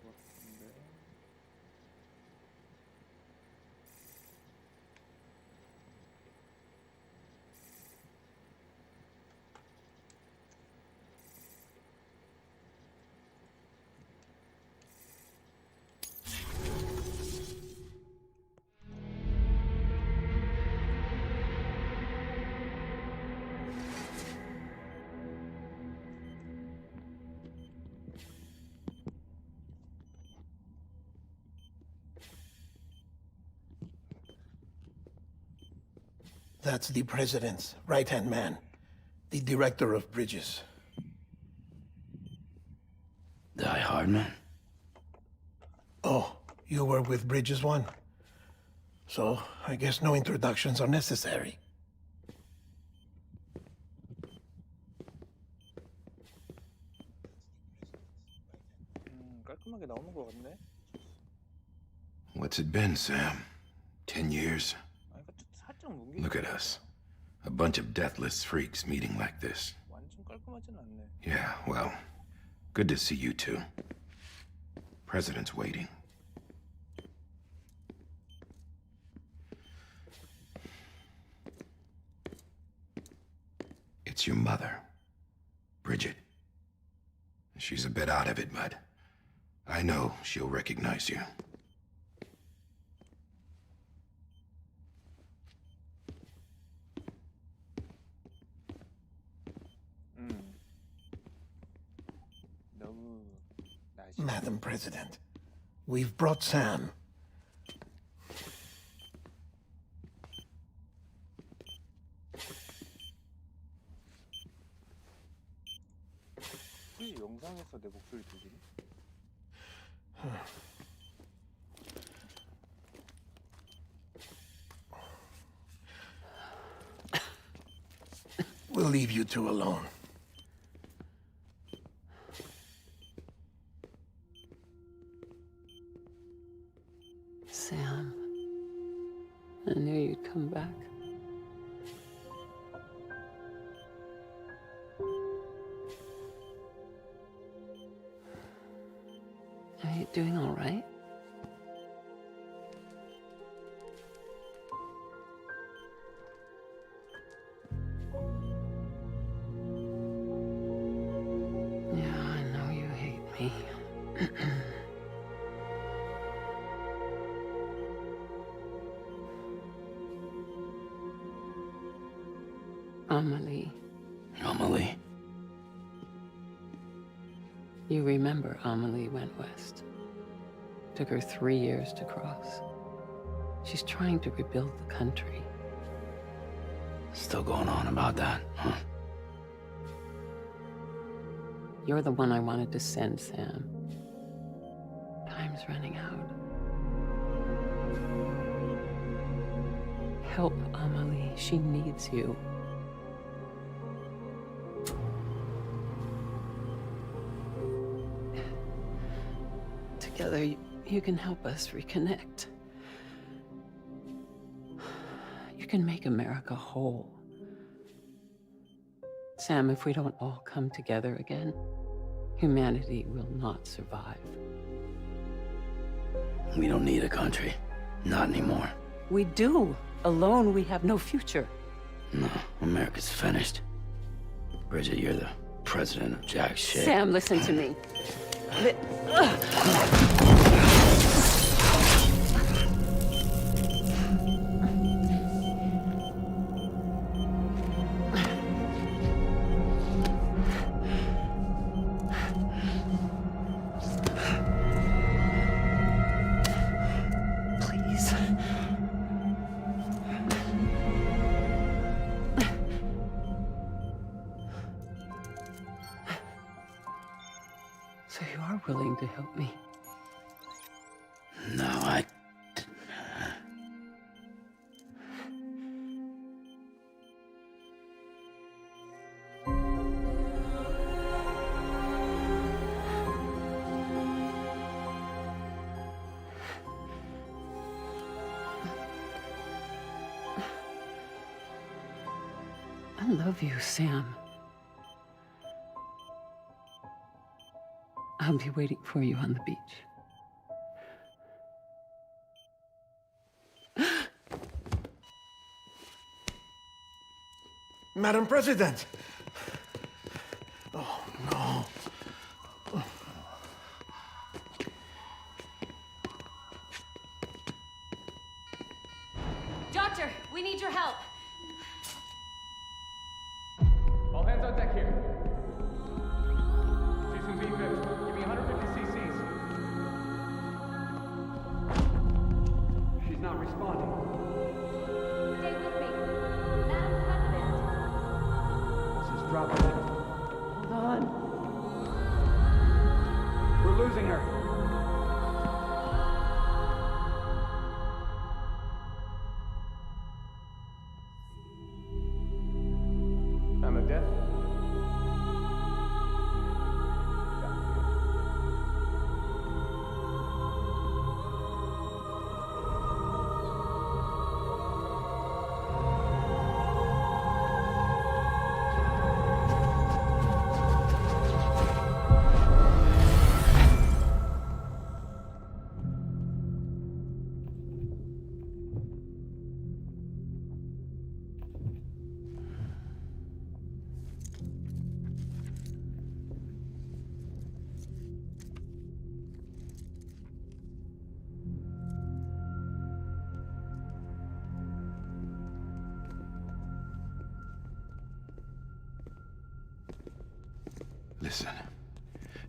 것 같은데. That's the president's right-hand man, the director of bridges. Die Hard man? Oh, you were with Bridges One? So, I guess no introductions are necessary. 깔끔하게 나오는 것 같네. What's it been, Sam? 10 years? 아니, 그러니까 살짝 뭉개. Look at us. A bunch of deathless freaks meeting like this. 완전 깔끔하진 않네. Yeah, well, good to see you two. President's waiting. It's your mother, Bridget. She's a bit out of it, but I know she'll recognize you. 너무 날씨. Madam President, we've brought Sam. 이 영상에서 내 목소리 들리니? We'll leave you two alone. Sam, I knew you'd come back. Are you doing all right? Yeah, I know you hate me. Amelie. Amelie? You remember Amelie went west. Took her 3 years to cross. She's trying to rebuild the country. Still going on about that, huh? You're the one I wanted to send, Sam. Time's running out. Help Amelie. She needs you. Together, you can help us reconnect. You can make America whole. Sam, if we don't all come together again, humanity will not survive. We don't need a country. Not anymore. We do. Alone, we have no future. No, America's finished. Bridget, you're the president of jack shit. Sam, listen to me. Please. So you are willing to help me? No, I love you, Sam. I I'll be waiting for you on the beach. Madam President! Oh, no. Doctor, we need your help. All hands on deck here. She's in V-Vip. Give me 150 cc's. She's not responding. Stay with me. Madam President. This is dropping. Hold on. We're losing her. Time of death? Listen,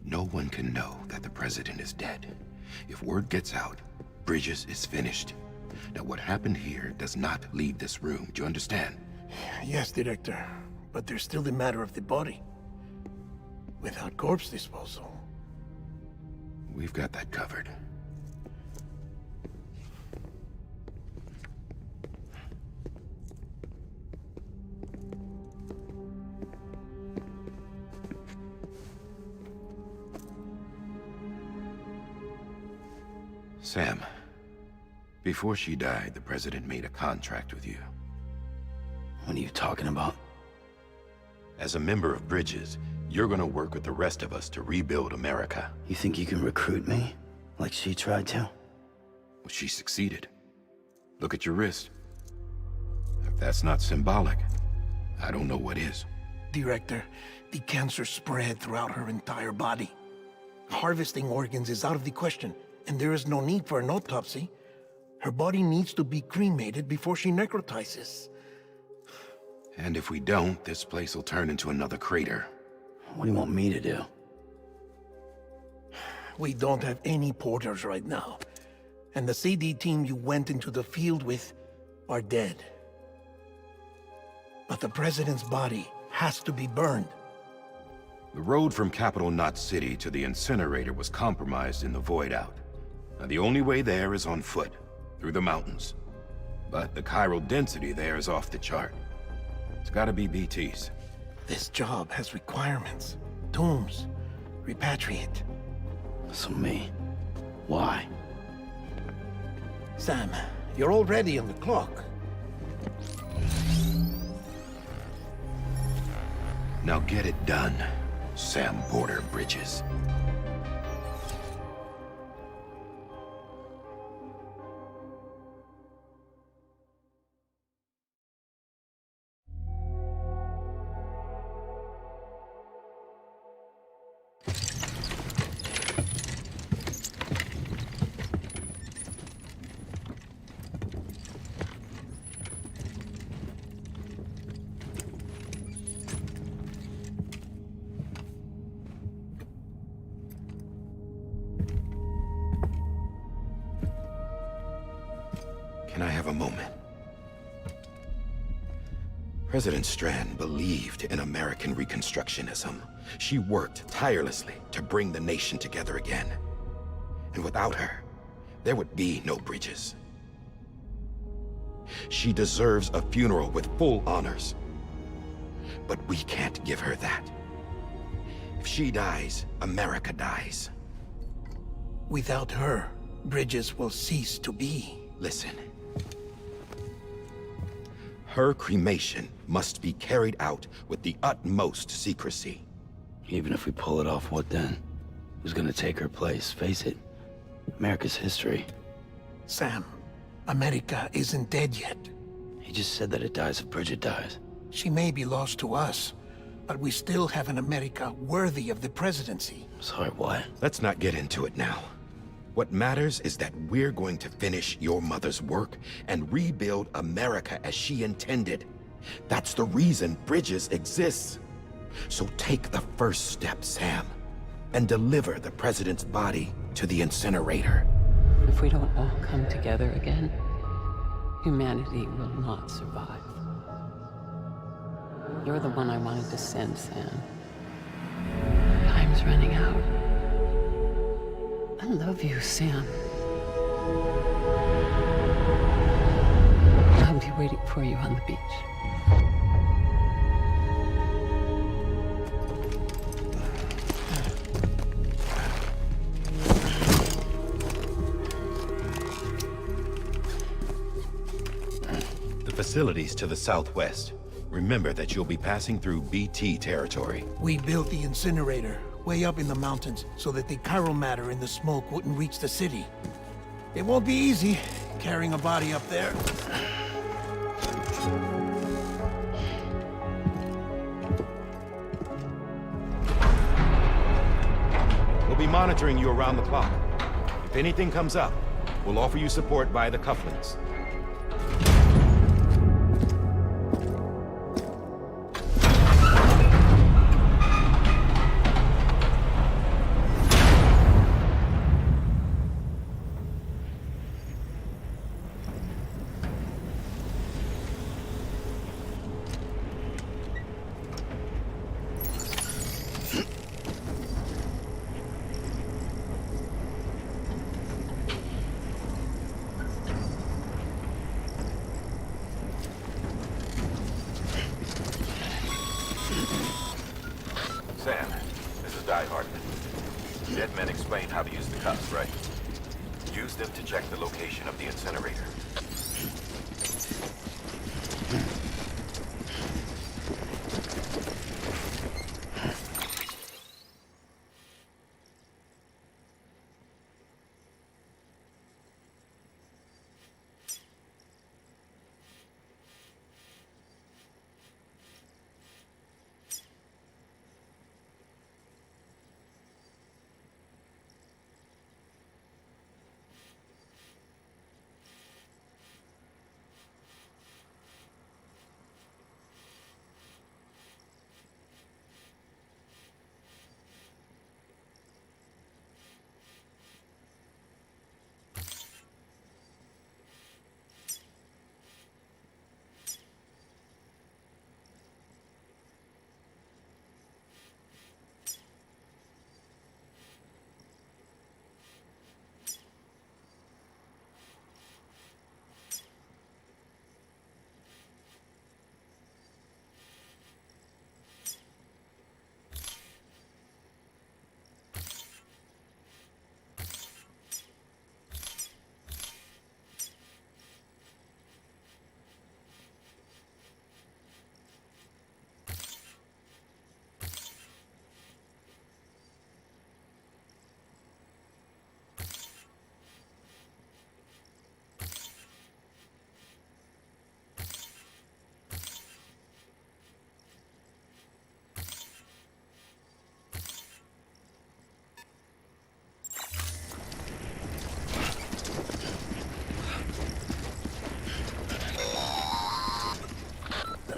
no one can know that the president is dead. If word gets out, Bridges is finished. Now, what happened here does not leave this room. Do you understand? Yes, Director. But there's still the matter of the body. Without corpse disposal. We've got that covered. Sam, before she died, the president made a contract with you. What are you talking about? As a member of Bridges, you're gonna work with the rest of us to rebuild America. You think you can recruit me? Like she tried to? Well, she succeeded. Look at your wrist. If that's not symbolic, I don't know what is. Director, the cancer spread throughout her entire body. Harvesting organs is out of the question, and there is no need for an autopsy. Her body needs to be cremated before she necrotizes. And if we don't, this place will turn into another crater. What do you want me to do? We don't have any porters right now. And the CD team you went into the field with are dead. But the president's body has to be burned. The road from Capital Knot City to the incinerator was compromised in the void out. Now, the only way there is on foot, through the mountains. But the chiral density there is off the chart. It's gotta be BTs. This job has requirements. Tombs. Repatriate. So me. Why? Sam, you're already on the clock. Now get it done, Sam Porter Bridges. Can I have a moment? President Strand believed in American Reconstructionism. She worked tirelessly to bring the nation together again. And without her, there would be no Bridges. She deserves a funeral with full honors. But we can't give her that. If she dies, America dies. Without her, Bridges will cease to be. Listen. Her cremation must be carried out with the utmost secrecy. Even if we pull it off, what then? Who's gonna take her place? Face it, America's history. Sam, America isn't dead yet. He just said that it dies if Bridget dies. She may be lost to us, but we still have an America worthy of the presidency. Sorry, what? Let's not get into it now. What matters is that we're going to finish your mother's work and rebuild America as she intended. That's the reason Bridges exists. So take the first step, Sam, and deliver the president's body to the incinerator. If we don't all come together again, humanity will not survive. You're the one I wanted to send, Sam. Time's running out. I love you, Sam. I'll be waiting for you on the beach. The facilities to the southwest. Remember that you'll be passing through BT territory. We built the incinerator way up in the mountains so that the chiral matter in the smoke wouldn't reach the city. It won't be easy carrying a body up there. We'll be monitoring you around the clock. If anything comes up, we'll offer you support via the cufflinks. Sam, this is Die Hartman. Dead men explained how to use the cuffs, right? Use them to check the location of the incinerator.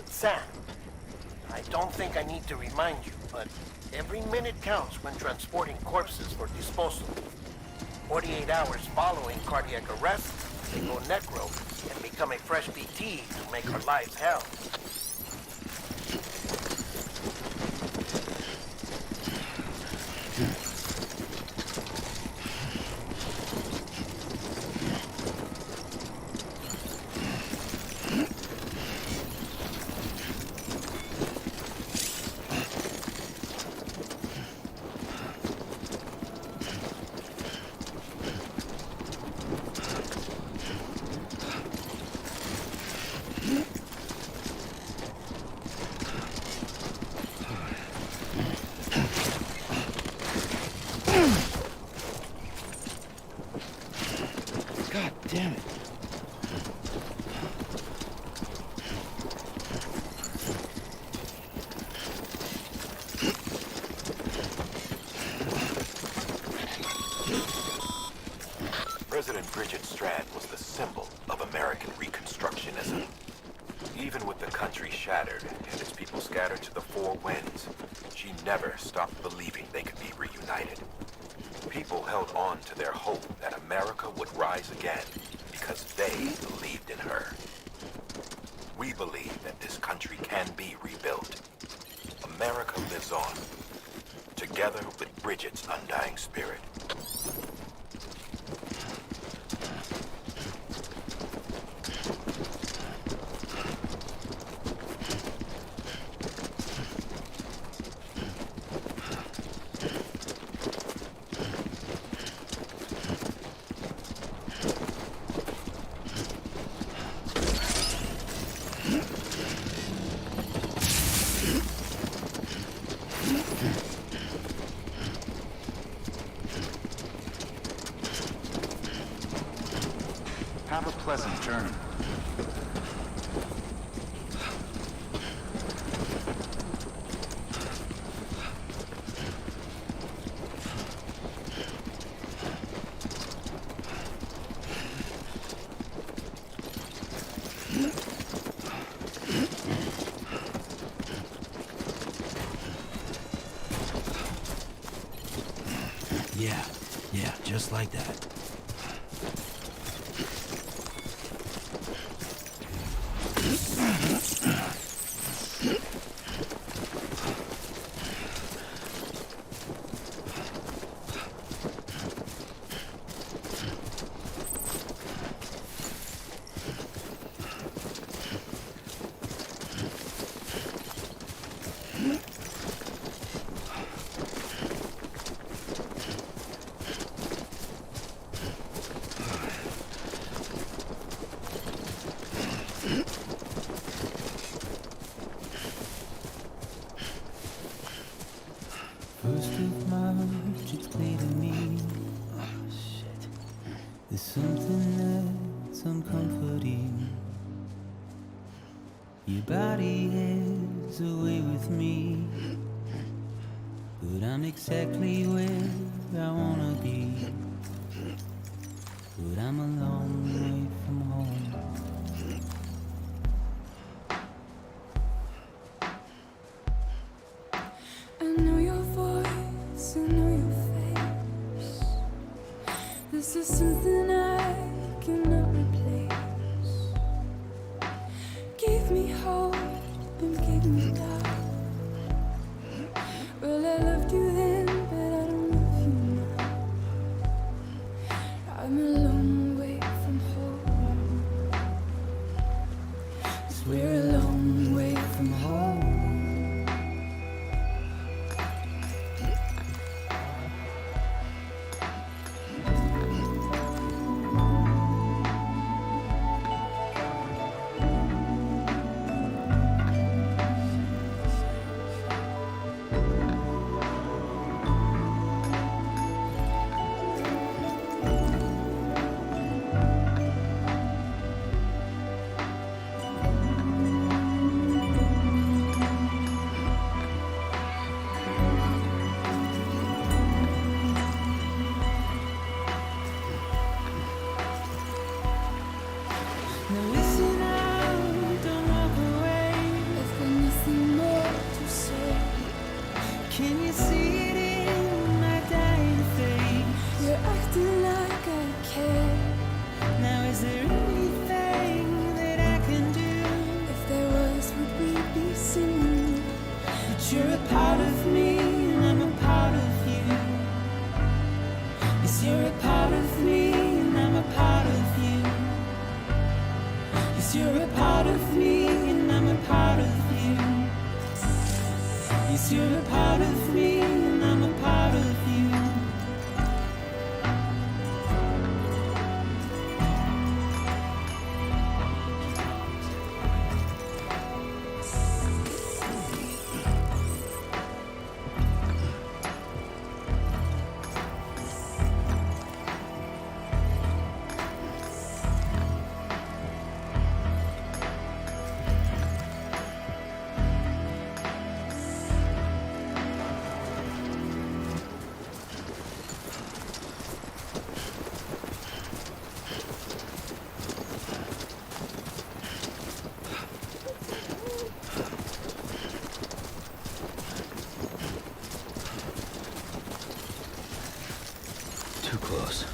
Sam, I don't think I need to remind you, but every minute counts when transporting corpses for disposal. 48 hours following cardiac arrest, they go necro and become a fresh BT to make our lives hell. President Bridget Strand was the symbol of American Reconstructionism. Even with the country shattered and its people scattered to the four winds, she never stopped believing they could be reunited. People held on to their hope that America would rise again because they believed in her. We believe that this country can be rebuilt. America lives on, together with Bridget's undying spirit. Have a pleasant journey. Yeah, just like that. First of March, it's clear to me. Oh, shit. There's something that's uncomforting. Your body is away with me, but I'm exactly where I wanna be. But I'm a long way from home. I know your voice, I know your face. This is something I cannot replace. Give me hope and give me doubt. Well, I loved you then, but I don't love you now. I'm a long way from home. 'Cause we're a long way from home. Now listen out, don't walk away. I've got nothing more to say. Can you see it in my dying face? You're acting like I care. Now is there anything that I can do? If there was, would we be singing? That you're a part of me and I'm a part of you. Yes, you're a part of me and I'm a part of you. Yes, you're a part of me and I'm a part of you. Yes, you're a part of me and I'm a part of you. close.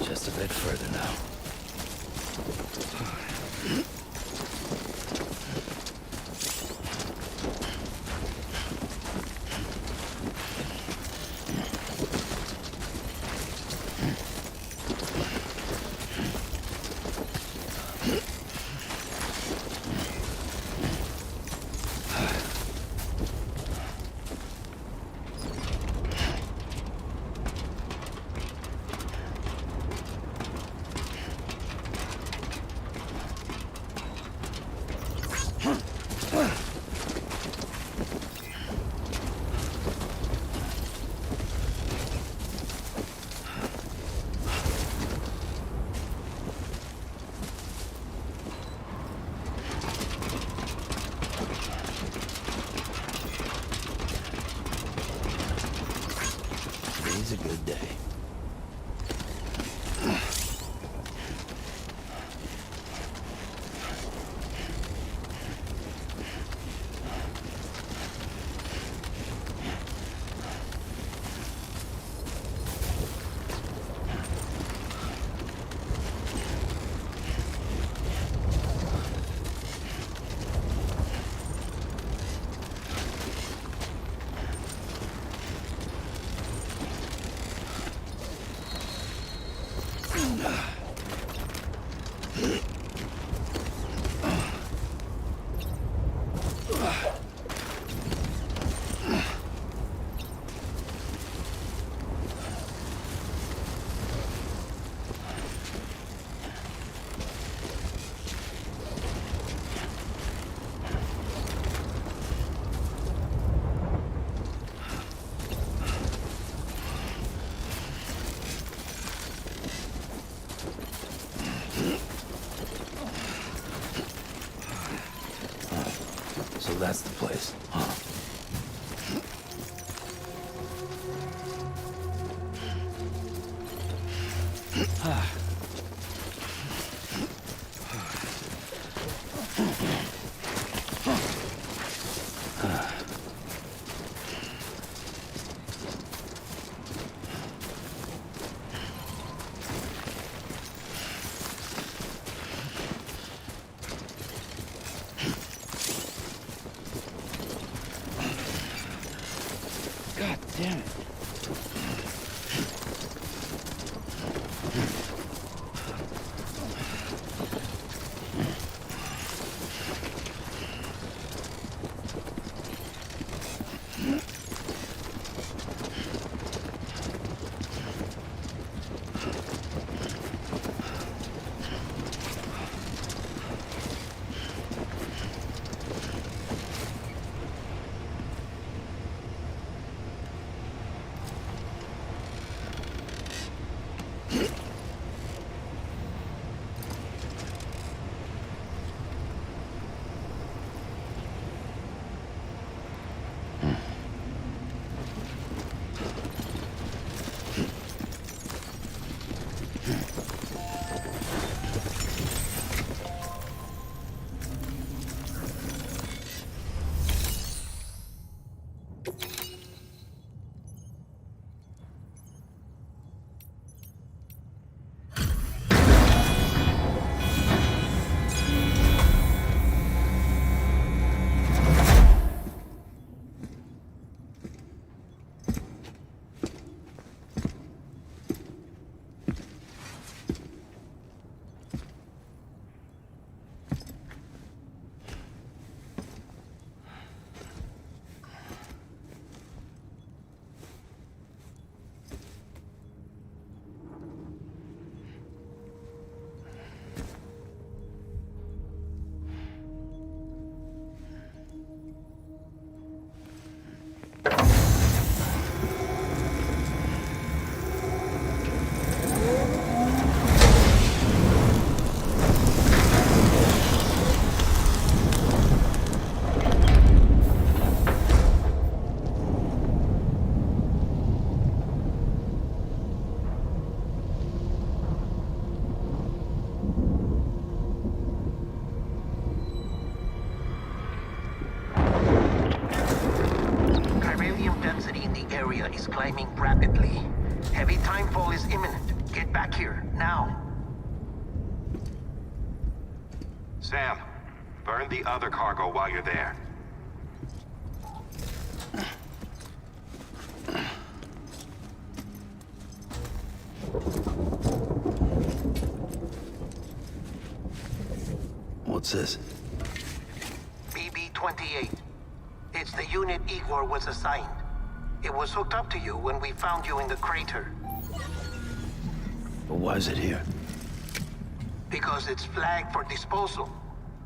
Just a bit further now. Today's a good day. So that's the place, huh? God damn it. climbing rapidly. Heavy timefall is imminent. Get back here, now. Sam, burn the other cargo while you're there. What's this? BB-28. It's the unit Igor was assigned. It was hooked up to you when we found you in the crater. But why is it here? Because it's flagged for disposal.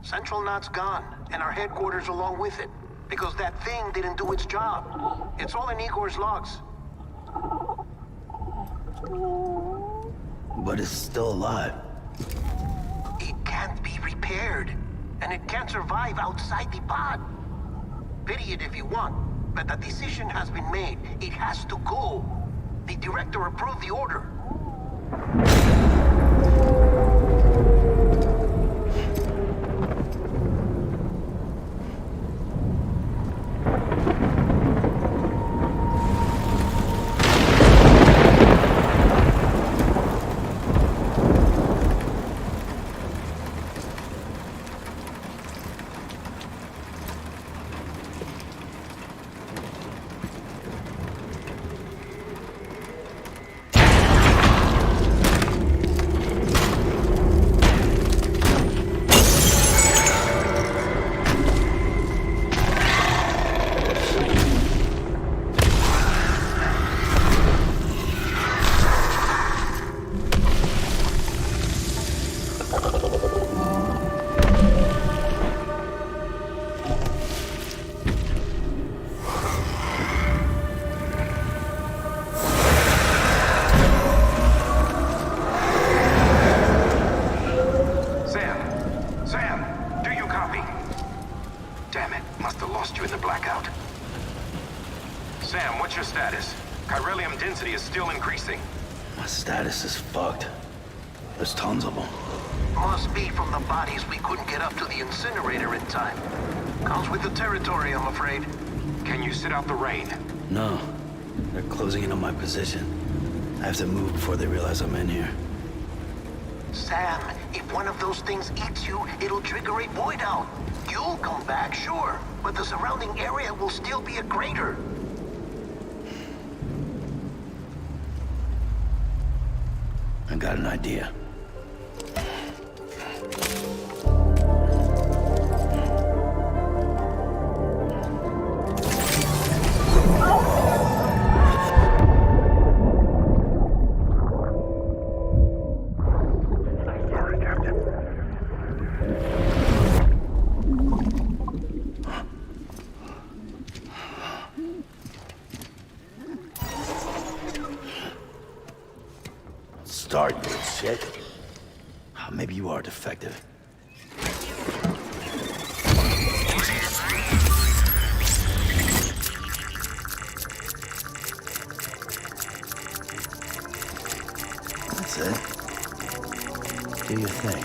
Central Knot's gone, and our headquarters along with it. Because that thing didn't do its job. It's all in Igor's logs. But it's still alive. It can't be repaired, and it can't survive outside the pod. Pity it if you want, but the decision has been made. It has to go. The director approved the order. My status is fucked. There's tons of them. Must be from the bodies we couldn't get up to the incinerator in time. Comes with the territory, I'm afraid. Can you sit out the rain? No. They're closing in on my position. I have to move before they realize I'm in here. Sam, if one of those things eats you, it'll trigger a void out. You'll come back, sure, but the surrounding area will still be a crater. I got an idea. Start, you shit. Maybe you are defective. That's it. Do your thing.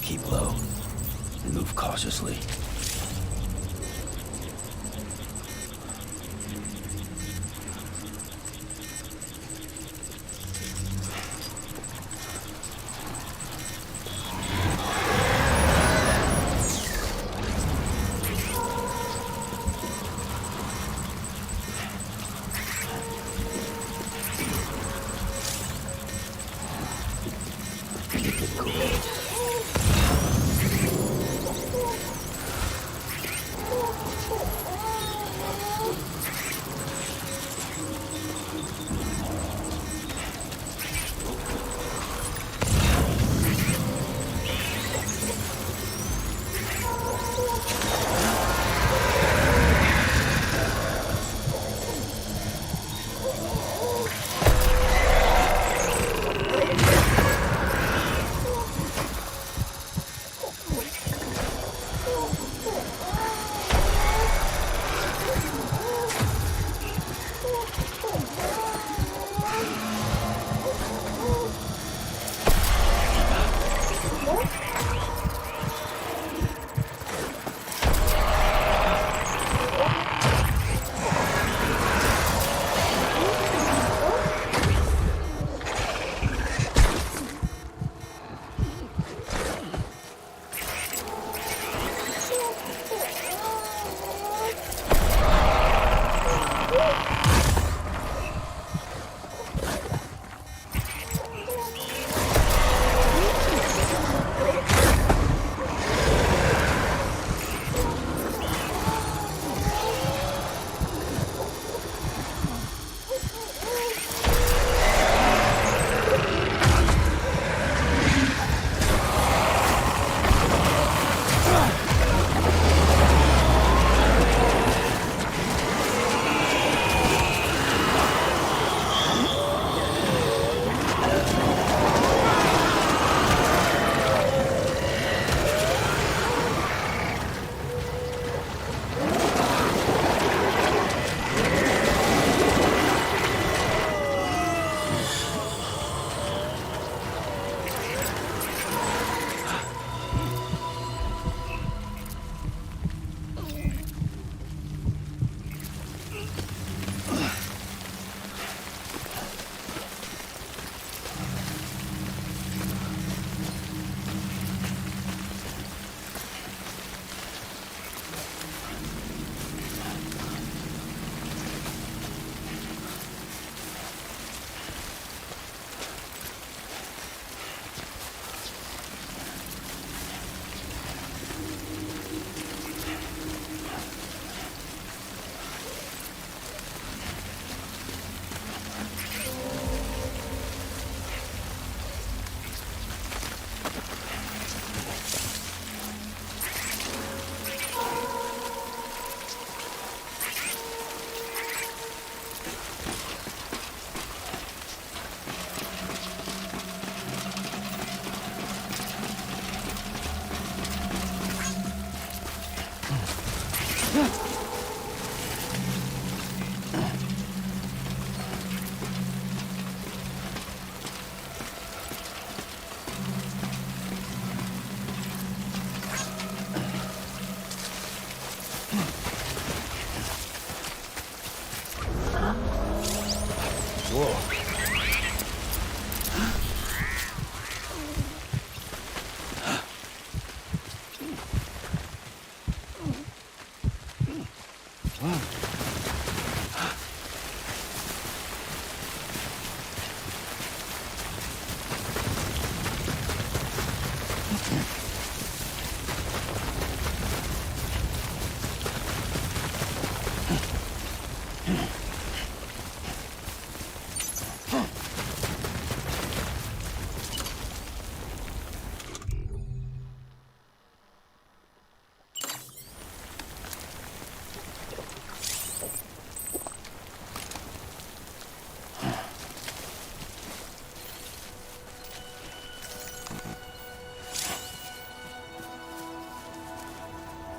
Keep low and move cautiously.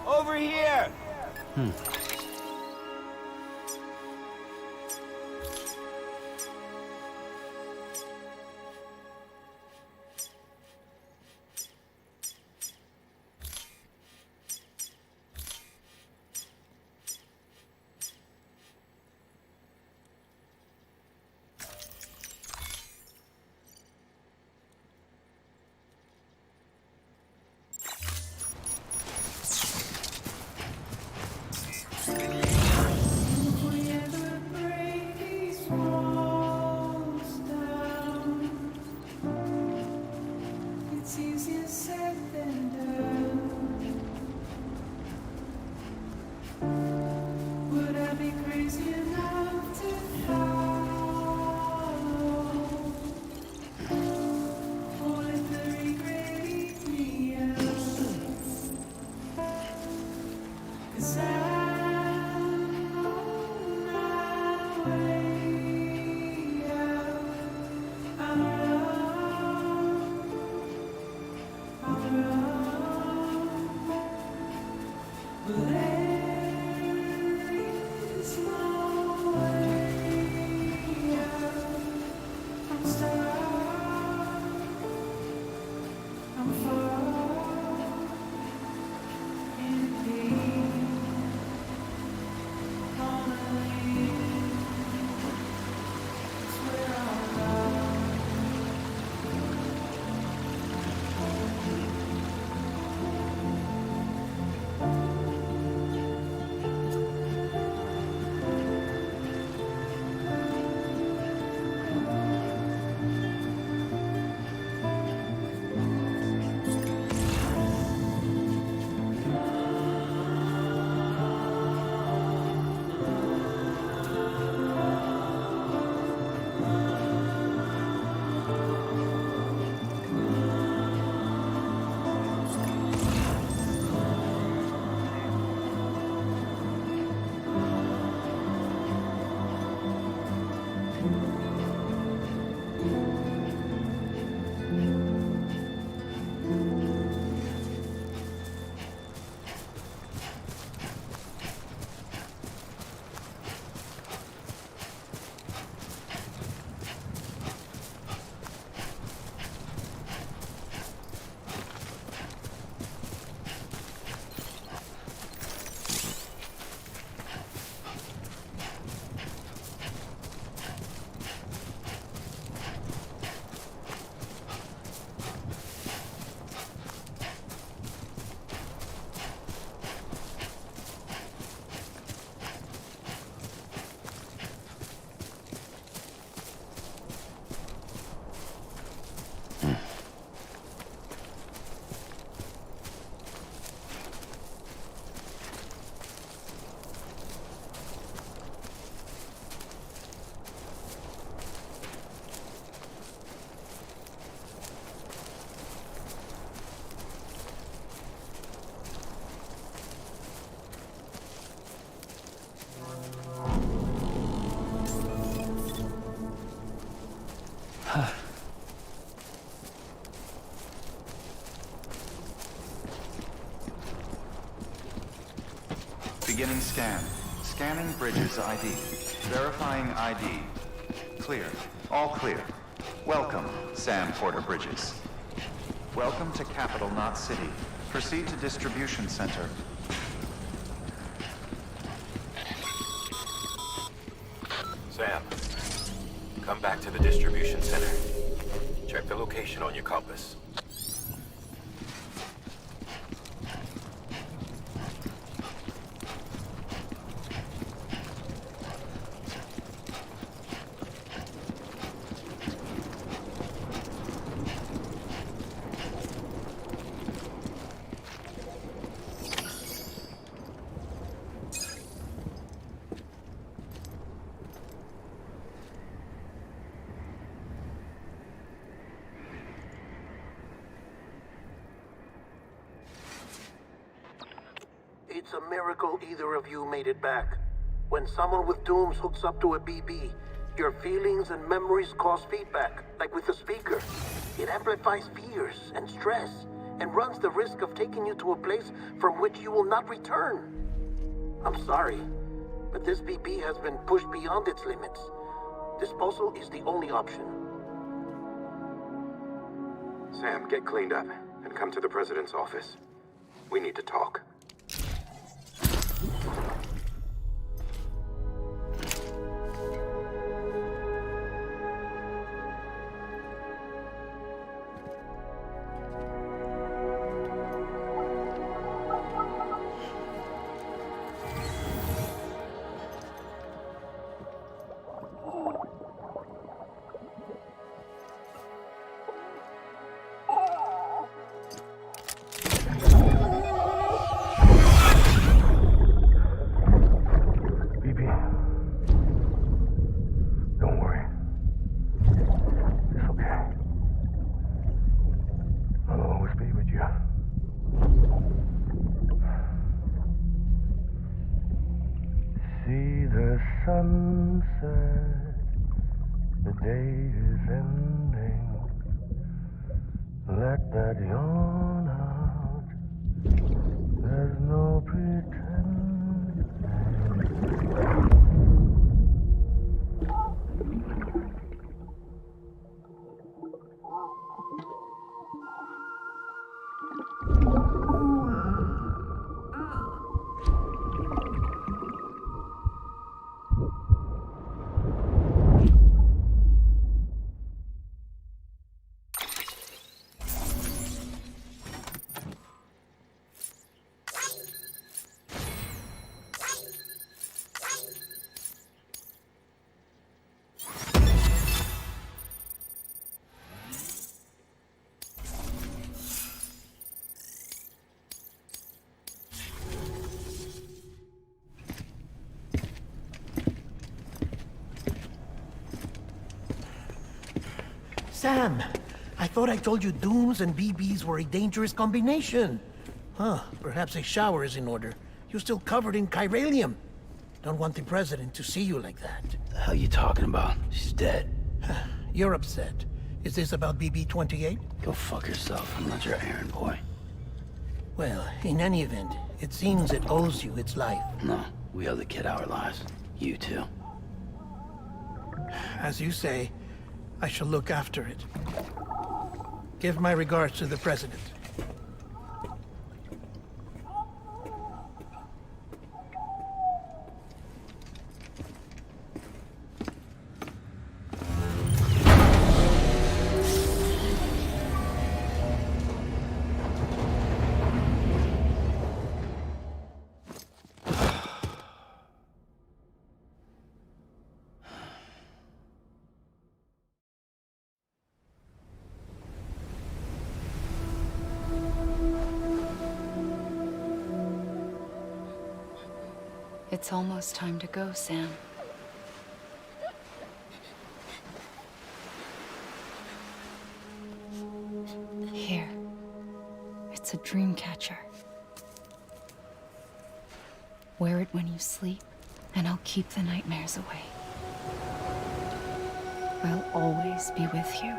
Over here! Beginning scan. Scanning Bridges ID. Verifying ID. Clear. All clear. Welcome, Sam Porter Bridges. Welcome to Capital Knot City. Proceed to Distribution Center. Sam, come back to the distribution center. Check the location on your compass. It's a miracle either of you made it back. When someone with dooms hooks up to a BB, your feelings and memories cause feedback, like with a speaker. It amplifies fears and stress, and runs the risk of taking you to a place from which you will not return. I'm sorry, but this BB has been pushed beyond its limits. Disposal is the only option. Sam, get cleaned up and come to the president's office. We need to talk. Sunset, the day is ending. Let that yawn out. There's no pretending. Sam, I thought I told you dooms and BBs were a dangerous combination. Huh, perhaps a shower is in order. You're still covered in chiralium. Don't want the president to see you like that. The hell you talking about? She's dead. You're upset. Is this about BB-28? Go fuck yourself. I'm not your errand boy. Well, in any event, it seems it owes you its life. No, we owe the kid our lives. You too. As you say, I shall look after it. Give my regards to the president. It's almost time to go, Sam. Here. It's a dream catcher. Wear it when you sleep, and I'll keep the nightmares away. I'll always be with you.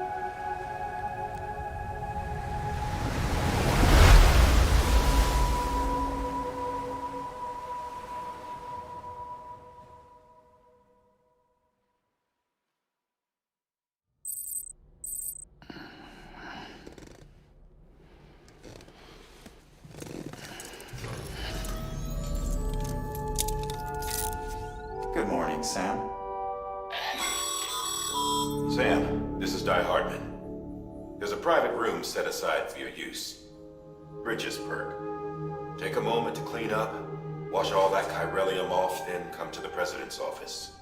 morning, Sam. Sam, this is Di Hartman. There's a private room set aside for your use. Bridges perk. Take a moment to clean up, wash all that chiralium off, then come to the president's office.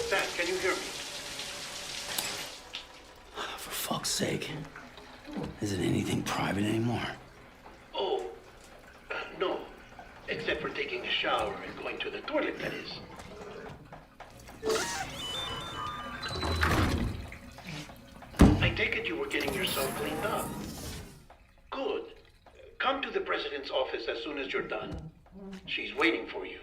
Sam, can you hear me? For fuck's sake. Isn't anything private anymore? Oh, no. Except for taking a shower and going to the toilet, that is. I take it you were getting yourself cleaned up. Good. Come to the president's office as soon as you're done. She's waiting for you.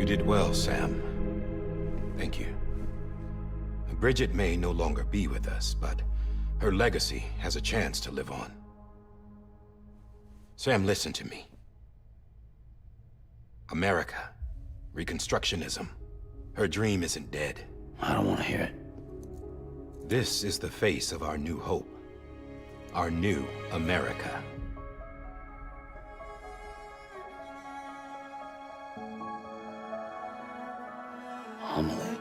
You did well, Sam. Thank you. Bridget may no longer be with us, but her legacy has a chance to live on. Sam, listen to me. America, Reconstructionism, her dream isn't dead. I don't want to hear it. This is the face of our new hope. Our new America. Amelie.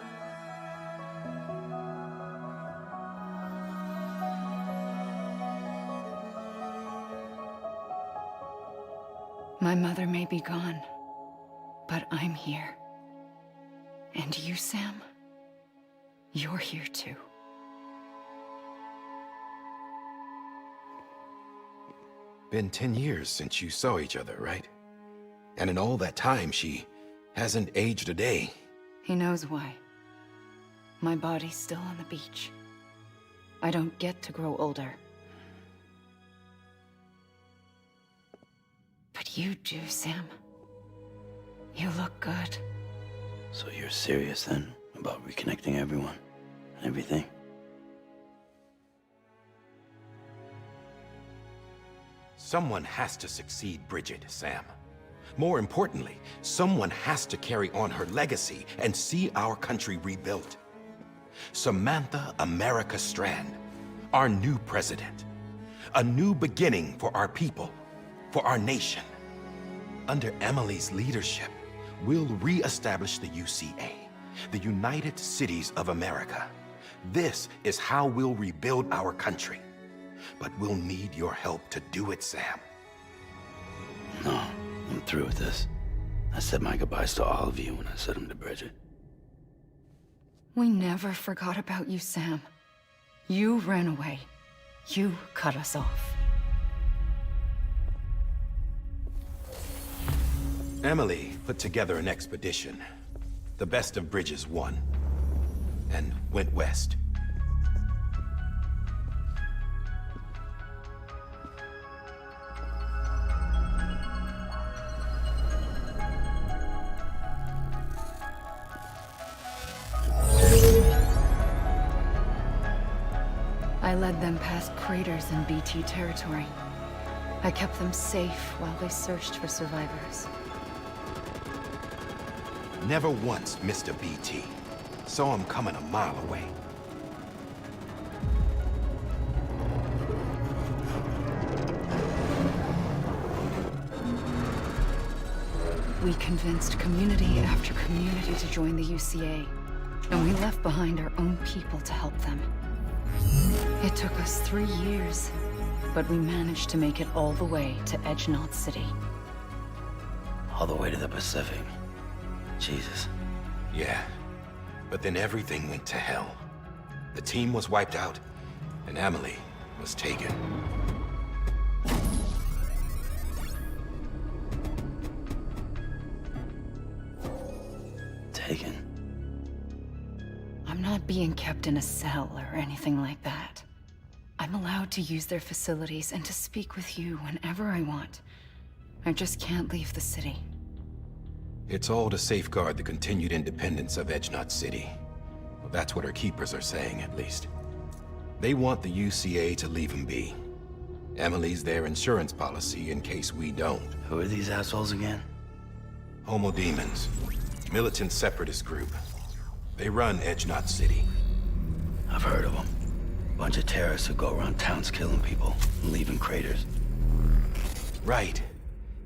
My mother may be gone, but I'm here. And you, Sam, you're here too. Been 10 years since you saw each other, right? And in all that time, she hasn't aged a day. He knows why. My body's still on the beach. I don't get to grow older. But you do, Sam. You look good. So you're serious then about reconnecting everyone and everything? Someone has to succeed Bridget, Sam. More importantly, someone has to carry on her legacy and see our country rebuilt. Samantha America Strand, our new president. A new beginning for our people, for our nation. Under Emily's leadership, we'll re-establish the UCA, the United Cities of America. This is how we'll rebuild our country. But we'll need your help to do it, Sam. No, I'm through with this. I said my goodbyes to all of you when I said them to Bridget. We never forgot about you, Sam. You ran away. You cut us off. Emily put together an expedition. The best of Bridges won, and went west. I led them past craters in BT territory. I kept them safe while they searched for survivors. Never once missed a BT. Saw him coming a mile away. We convinced community after community to join the UCA, and we left behind our own people to help them. It took us 3 years, but we managed to make it all the way to Edgenot City. All the way to the Pacific. Jesus. Yeah, but then everything went to hell. The team was wiped out, and Emily was taken. Taken? I'm not being kept in a cell or anything like that. I'm allowed to use their facilities and to speak with you whenever I want. I just can't leave the city. It's all to safeguard the continued independence of Edgenot City. Well, that's what our keepers are saying, at least. They want the UCA to leave him be. Emily's their insurance policy in case we don't. Who are these assholes again? Homo Demons. Militant separatist group. They run Edgenot City. I've heard of them. Bunch of terrorists who go around towns killing people and leaving craters. Right.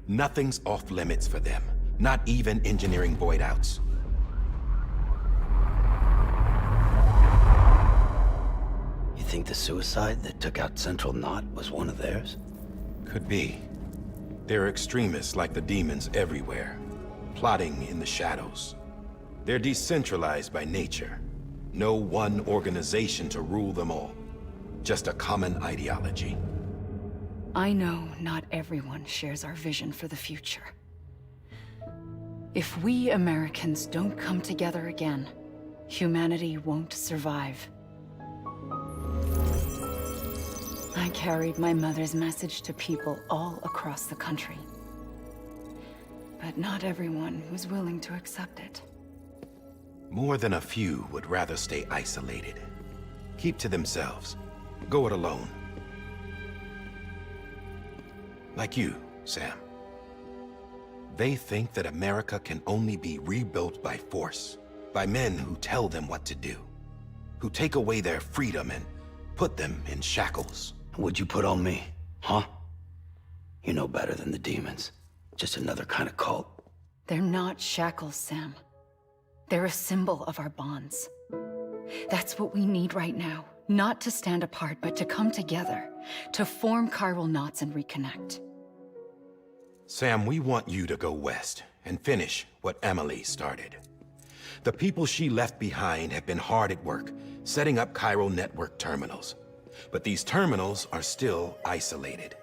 Nothing's off limits for them. Not even engineering void outs. You think the suicide that took out Central Knot was one of theirs? Could be. There are extremists like the demons everywhere, plotting in the shadows. They're decentralized by nature. No one organization to rule them all. Just a common ideology. I know not everyone shares our vision for the future. If we Americans don't come together again, humanity won't survive. I carried my mother's message to people all across the country. But not everyone was willing to accept it. More than a few would rather stay isolated. Keep to themselves. Go it alone. Like you, Sam. They think that America can only be rebuilt by force, by men who tell them what to do, who take away their freedom and put them in shackles. What'd you put on me, huh? You know better than the demons. Just another kind of cult. They're not shackles, Sam. They're a symbol of our bonds. That's what we need right now. Not to stand apart, but to come together, to form chiral knots and reconnect. Sam, we want you to go west and finish what Emily started. The people she left behind have been hard at work, setting up chiral network terminals. But these terminals are still isolated.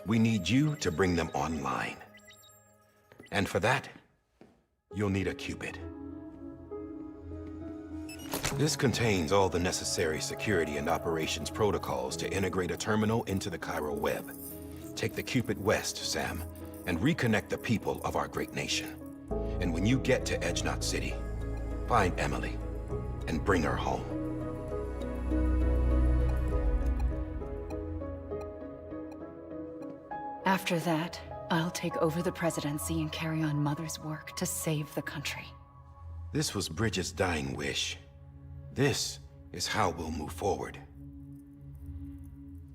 We need you to bring them online. And for that, you'll need a Cupid. This contains all the necessary security and operations protocols to integrate a terminal into the chiral web. Take the Cupid west, Sam, and reconnect the people of our great nation. And when you get to Edgenot City, find Emily and bring her home. After that, I'll take over the presidency and carry on Mother's work to save the country. This was Bridget's dying wish. This is how we'll move forward.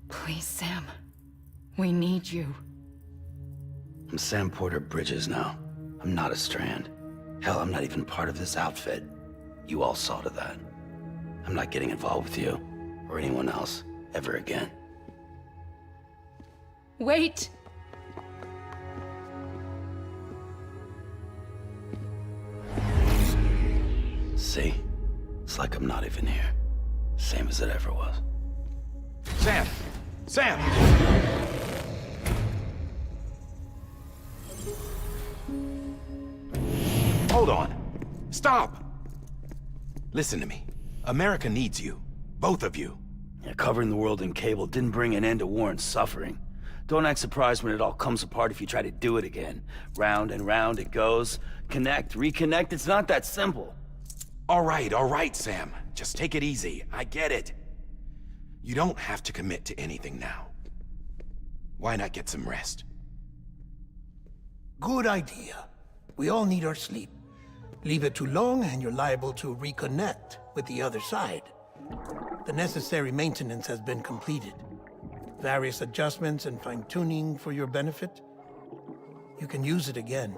Please, Sam. We need you. I'm Sam Porter Bridges now. I'm not a Strand. Hell, I'm not even part of this outfit. You all saw to that. I'm not getting involved with you, or anyone else, ever again. Wait! See? It's like I'm not even here. Same as it ever was. Sam! Sam! Hold on. Stop! Listen to me. America needs you. Both of you. Yeah, covering the world in cable didn't bring an end to war and suffering. Don't act surprised when it all comes apart if you try to do it again. Round and round it goes. Connect, reconnect, it's not that simple. All right, Sam. Just take it easy. I get it. You don't have to commit to anything now. Why not get some rest? Good idea. We all need our sleep. Leave it too long and you're liable to reconnect with the other side. The necessary maintenance has been completed. Various adjustments and fine-tuning for your benefit. You can use it again.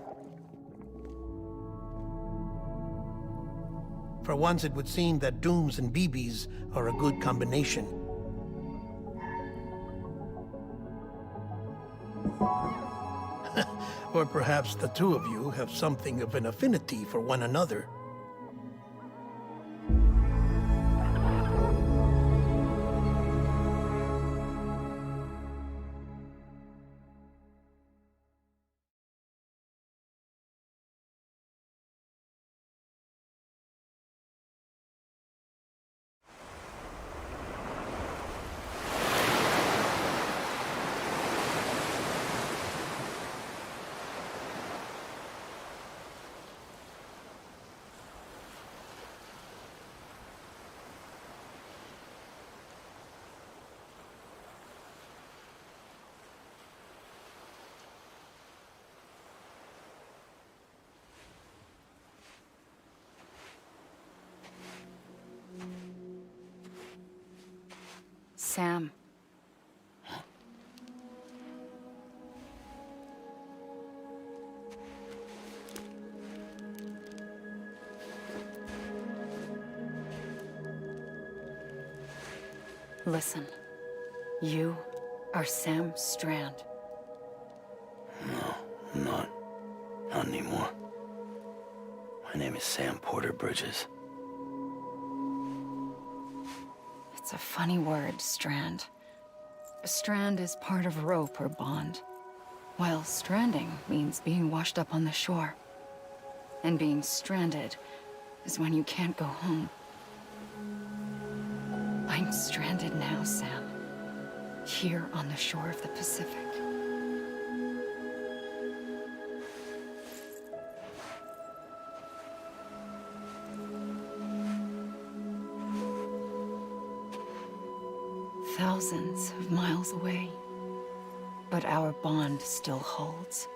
For once, it would seem that Dooms and BBs are a good combination. Or perhaps the two of you have something of an affinity for one another. Sam. Listen. You are Sam Strand. No, I'm not. Not anymore. My name is Sam Porter Bridges. It's a funny word, strand. A strand is part of rope or bond, while stranding means being washed up on the shore. And being stranded is when you can't go home. I'm stranded now, Sam. Here on the shore of the Pacific. Thousands of miles away, but our bond still holds.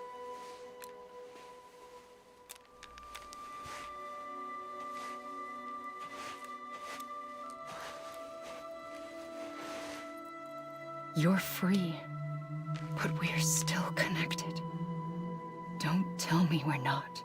You're free, but we're still connected. Don't tell me we're not.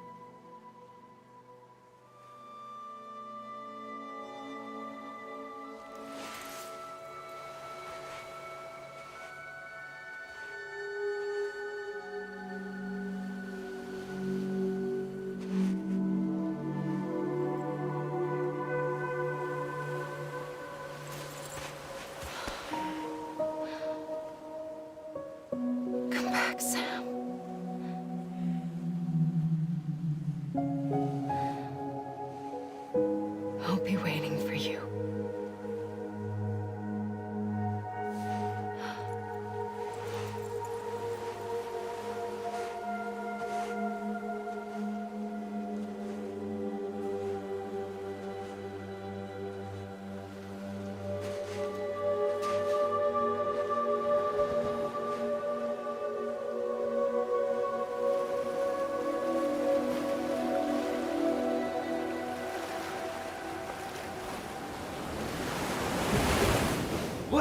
Come back, Sam. I'll be waiting for you.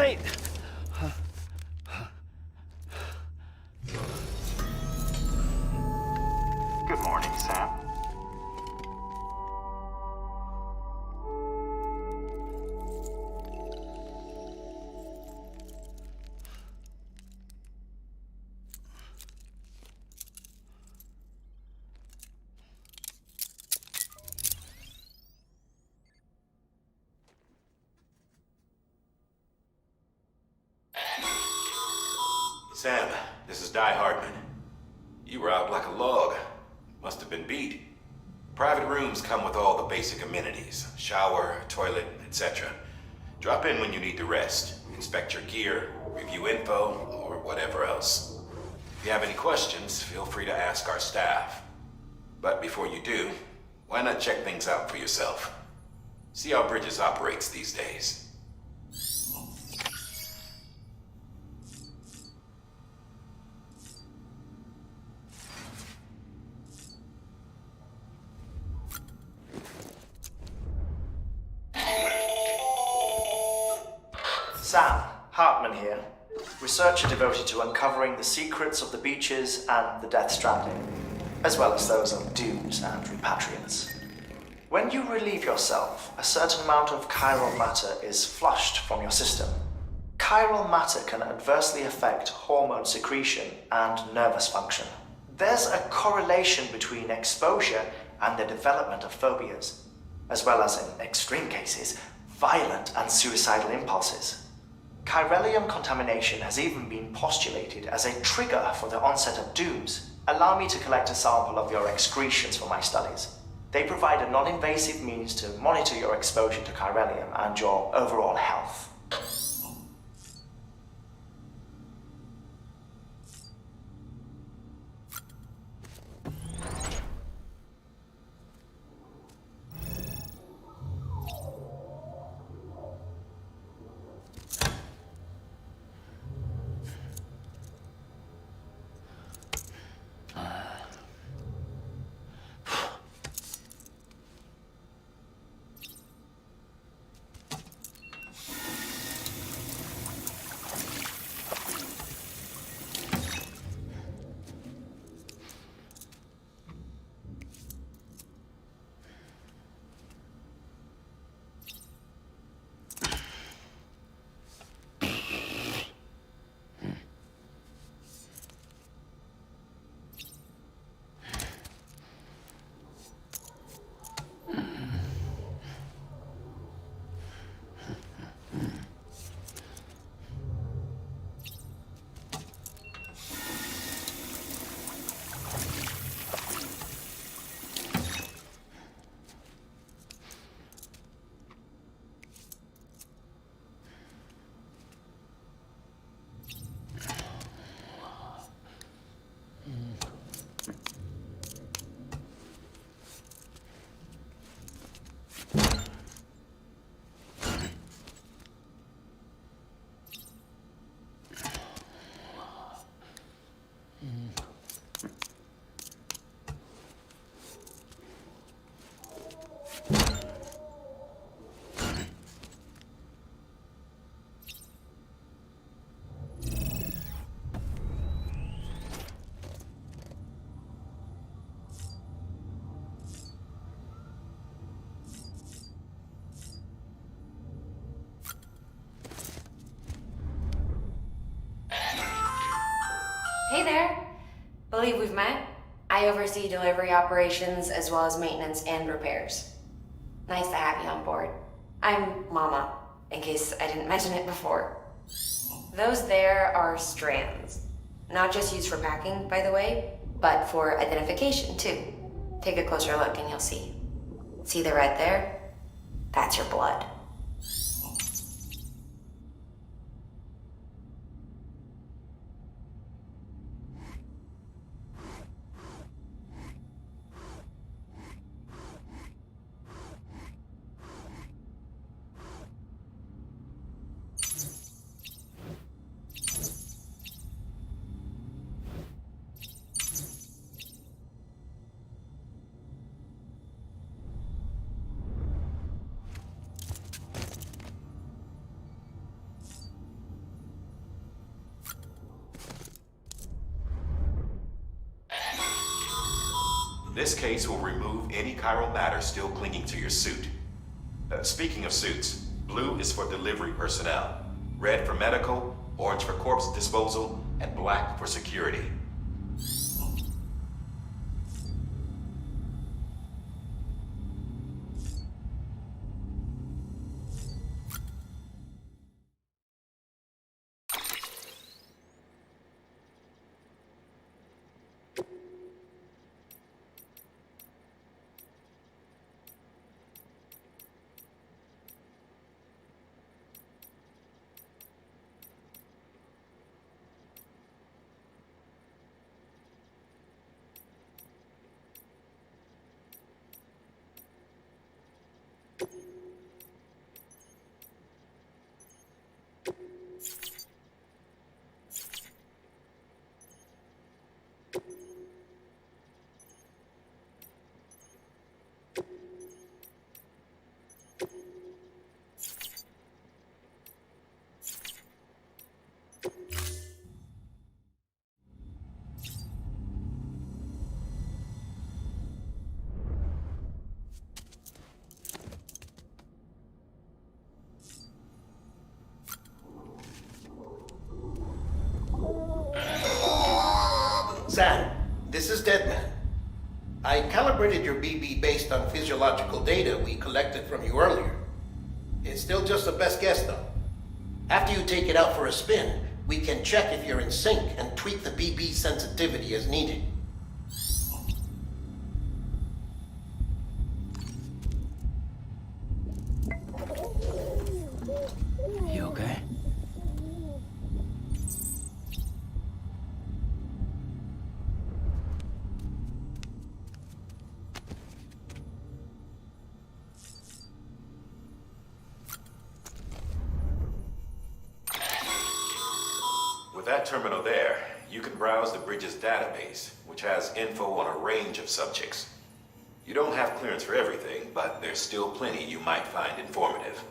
late. Good morning, Sam. Sam, this is Di Hartman. You were out like a log. Must have been beat. Private rooms come with all the basic amenities. Shower, toilet, etc. Drop in when you need to rest. Inspect your gear, review info, or whatever else. If you have any questions, feel free to ask our staff. But before you do, why not check things out for yourself? See how Bridges operates these days. Sam, Hartman here, researcher devoted to uncovering the secrets of the beaches and the Death Stranding, as well as those of dooms and repatriates. When you relieve yourself, a certain amount of chiral matter is flushed from your system. Chiral matter can adversely affect hormone secretion and nervous function. There's a correlation between exposure and the development of phobias, as well as, in extreme cases, violent and suicidal impulses. Chiralium contamination has even been postulated as a trigger for the onset of dooms. Allow me to collect a sample of your excretions for my studies. They provide a non-invasive means to monitor your exposure to chiralium and your overall health. Hey there. Believe we've met. I oversee delivery operations as well as maintenance and repairs. Nice to have you on board. I'm Mama, in case I didn't mention it before. Those there are strands. Not just used for packing, by the way, but for identification too. Take a closer look and you'll see. See the red there? That's your blood. This case will remove any chiral matter still clinging to your suit. Speaking of suits, blue is for delivery personnel, red for medical, orange for corpse disposal, and black for security. Sam, this is Deadman. I calibrated your BB based on physiological data we collected from you earlier. It's still just a best guess, though. After you take it out for a spin, we can check if you're in sync and tweak the BB sensitivity as needed. You okay? With that terminal there, you can browse the Bridges database, which has info on a range of subjects. You don't have clearance for everything, but there's still plenty you might find informative.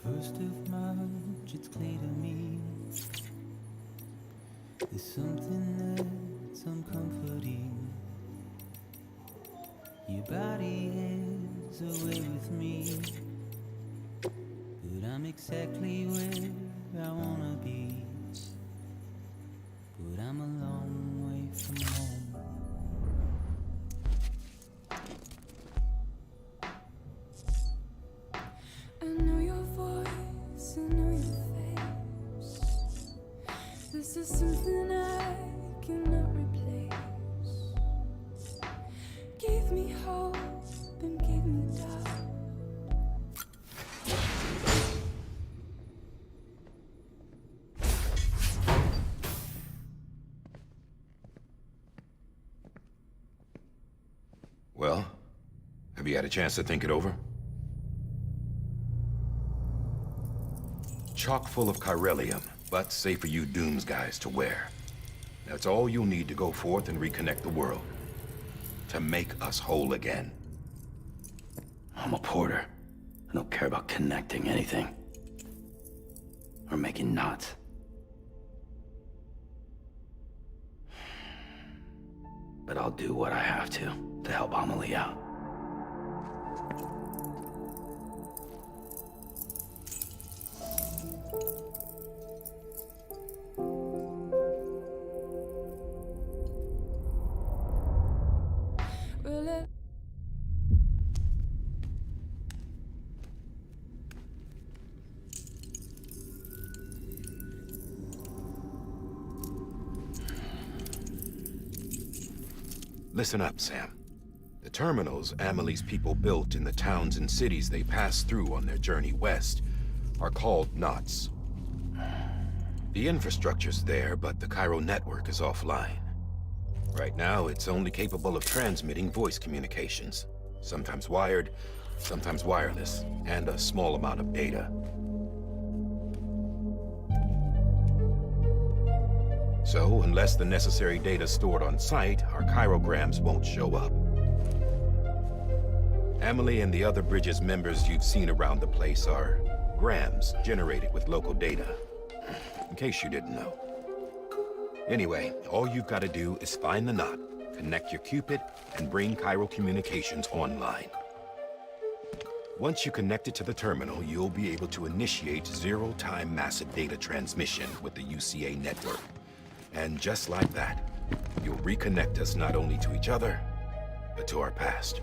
First of March, it's clear to me there's something that's uncomforting. Your body is away with me, but I'm exactly where I wanna be. But I'm a long way from home. I know your voice, I know your face. This is something I cannot replace. Gave me hope and gave me doubt. Well, have you had a chance to think it over? Chock full of chiralium, but safe for you Dooms guys to wear. That's all you'll need to go forth and reconnect the world. To make us whole again. I'm a porter. I don't care about connecting anything. Or making knots. But I'll do what I have to help Amelie out. Will it? Listen up, Sam. The terminals Amelie's people built in the towns and cities they passed through on their journey west are called knots. The infrastructure's there, but the Cairo network is offline. Right now, it's only capable of transmitting voice communications. Sometimes wired, sometimes wireless, and a small amount of data. So, unless the necessary data stored on site, our chirograms won't show up. Amelie and the other Bridges members you've seen around the place are grams generated with local data. In case you didn't know. Anyway, all you've got to do is find the knot, connect your Cupid, and bring Cairo communications online. Once you connect it to the terminal, you'll be able to initiate zero-time massive data transmission with the UCA network. And just like that, you'll reconnect us not only to each other, but to our past.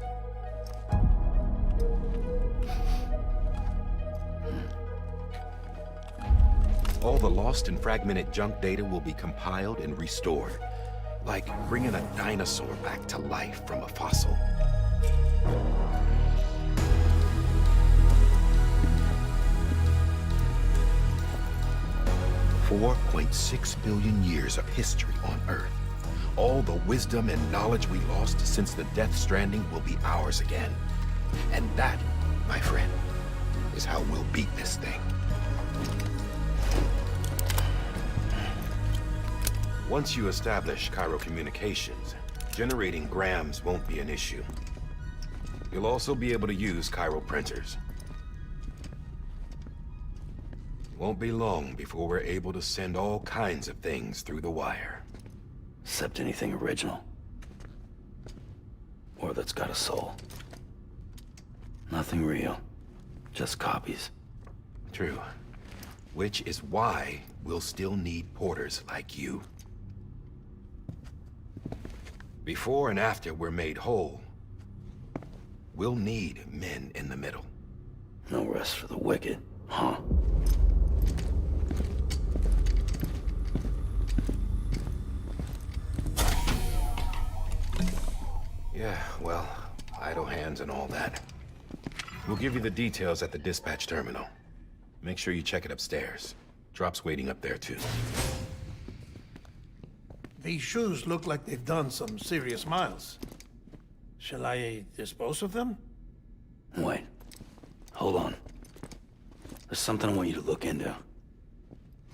All the lost and fragmented junk data will be compiled and restored, like bringing a dinosaur back to life from a fossil. $4.6 billion years of history on Earth. All the wisdom and knowledge we lost since the Death Stranding will be ours again. And that, my friend, is how we'll beat this thing. Once you establish Cairo communications, generating grams won't be an issue. You'll also be able to use Cairo printers. Won't be long before we're able to send all kinds of things through the wire. Except anything original. Or that's got a soul. Nothing real. Just copies. True. Which is why we'll still need porters like you. Before and after we're made whole, we'll need men in the middle. No rest for the wicked, huh? Yeah, well, idle hands and all that. We'll give you the details at the dispatch terminal. Make sure you check it upstairs. Drop's waiting up there, too. These shoes look like they've done some serious miles. Shall I dispose of them? Wait. Hold on. There's something I want you to look into.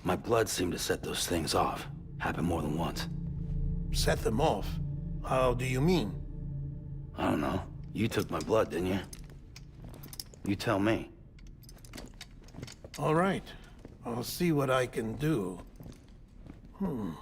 My blood seemed to set those things off. Happened more than once. Set them off? How do you mean? I don't know. You took my blood, didn't you? You tell me. All right. I'll see what I can do. I'm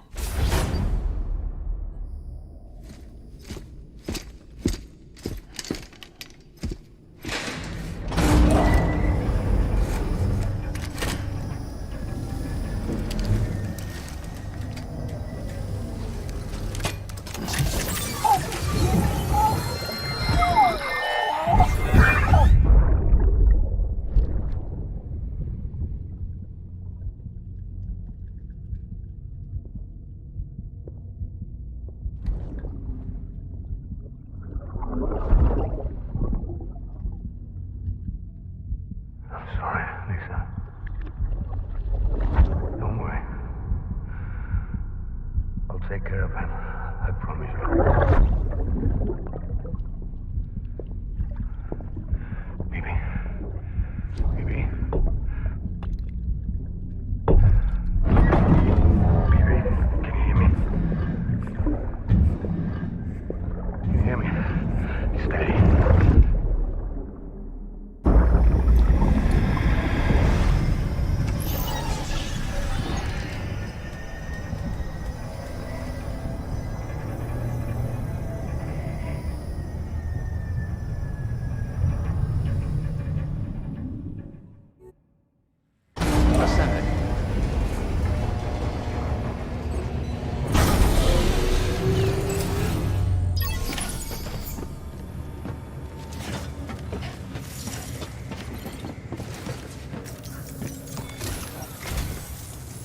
sorry, Lisa. Don't worry. I'll take care of him. I promise you. Baby. Baby. Baby, can you hear me? Can you hear me? Steady. Ascending.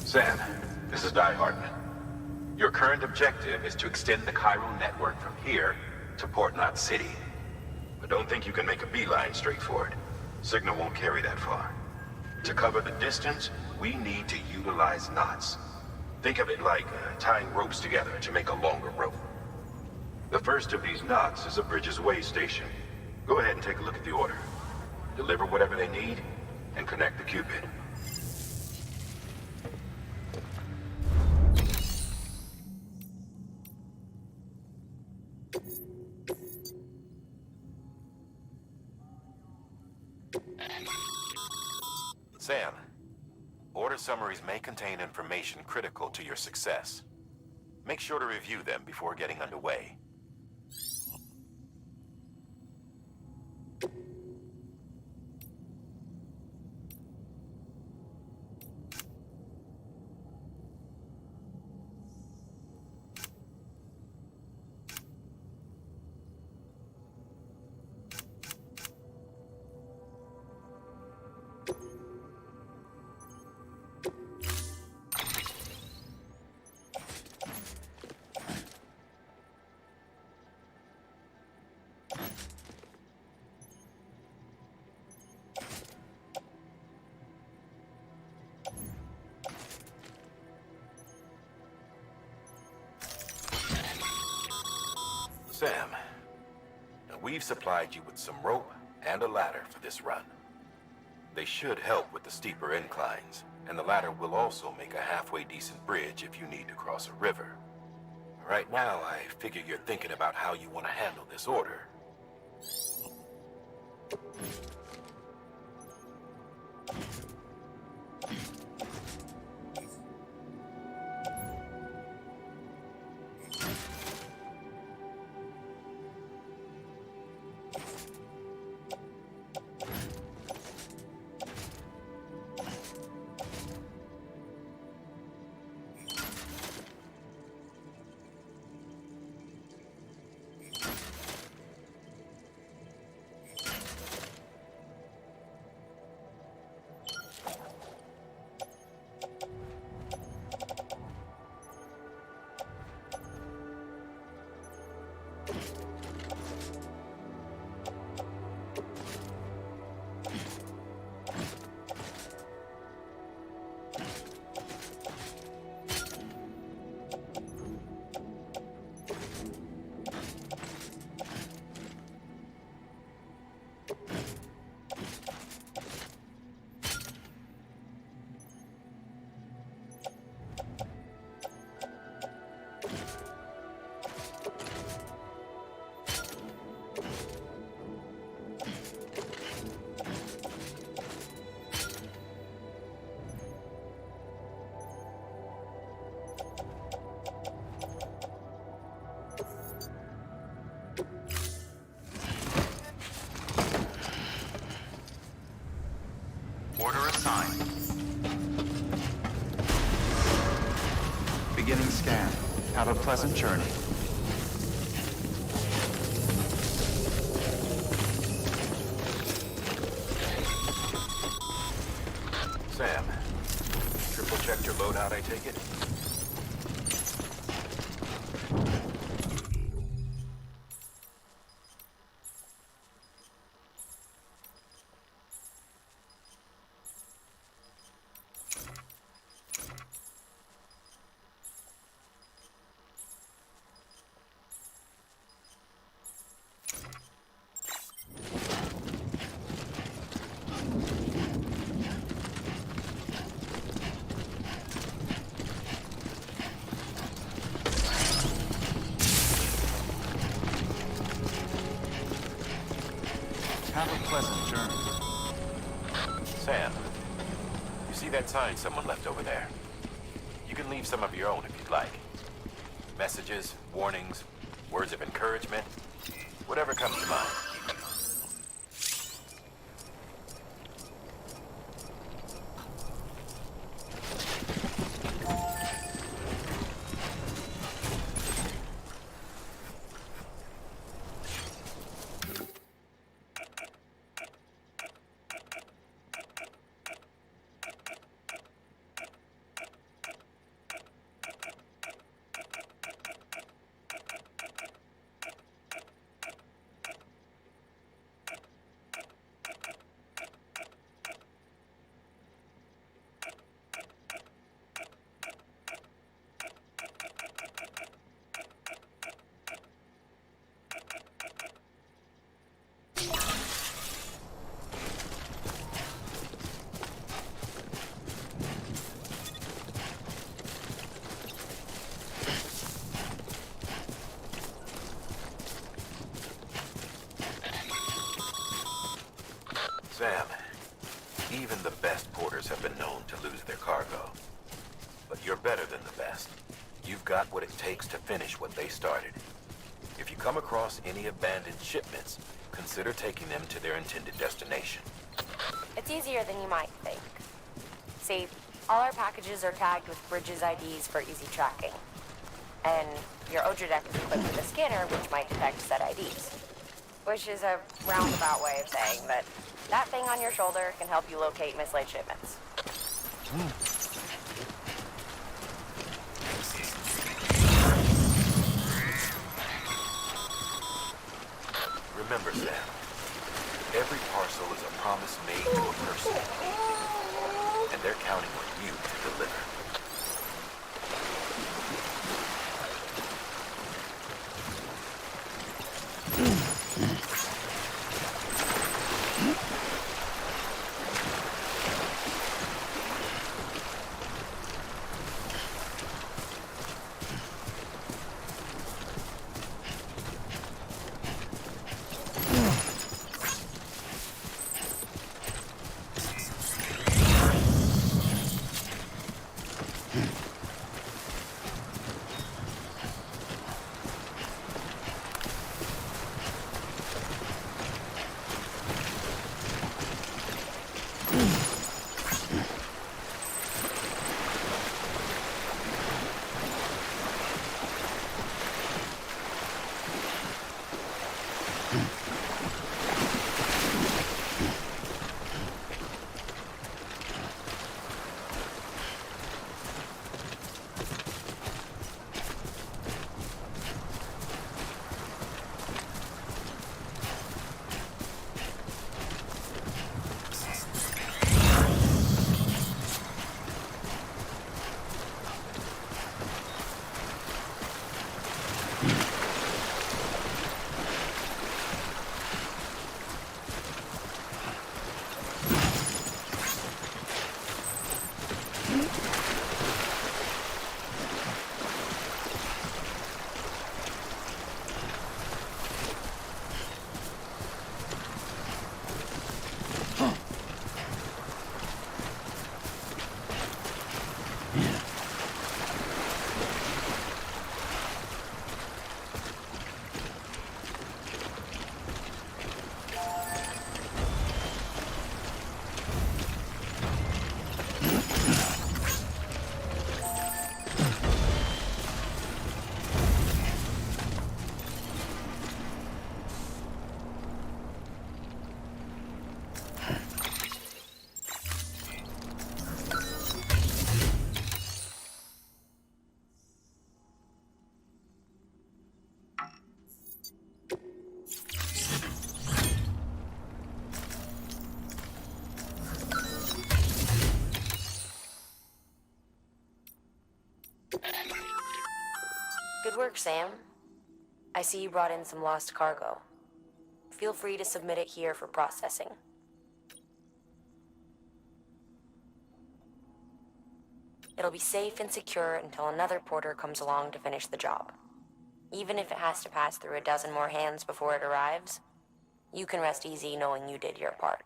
Sam, this is Die Hartman. Your current objective is to extend the chiral network from here to Port Knot City. But don't think you can make a beeline straight for it. Signal won't carry that far. To cover the distance, we need to utilize knots. Think of it like tying ropes together to make a longer rope. The first of these knots is a Bridges Way station. Go ahead and take a look at the order. Deliver whatever they need, and connect the Cupid. Sam, order summaries may contain information critical to your success. Make sure to review them before getting underway. Sam, we've supplied you with some rope and a ladder for this run. They should help with the steeper inclines, and the ladder will also make a halfway decent bridge if you need to cross a river. Right now, I figure you're thinking about how you want to handle this order. Beginning scan. Have a pleasant journey. Sam, triple checked your loadout, I take it? Have a pleasant journey. Sam, you see that sign someone left over there? You can leave some of your own if you'd like. Messages, warnings, words of encouragement, whatever comes to mind. Sam, even the best porters have been known to lose their cargo. But you're better than the best. You've got what it takes to finish what they started. If you come across any abandoned shipments, consider taking them to their intended destination. It's easier than you might think. See, all our packages are tagged with Bridges IDs for easy tracking. And your Odra deck is equipped with a scanner which might detect said IDs. Which is a roundabout way of saying that that thing on your shoulder can help you locate mislaid shipments. Remember, Sam, every parcel is a promise made to a person, and they're counting on you to deliver. Good work, Sam. I see you brought in some lost cargo. Feel free to submit it here for processing. It'll be safe and secure until another porter comes along to finish the job. Even if it has to pass through a dozen more hands before it arrives, you can rest easy knowing you did your part.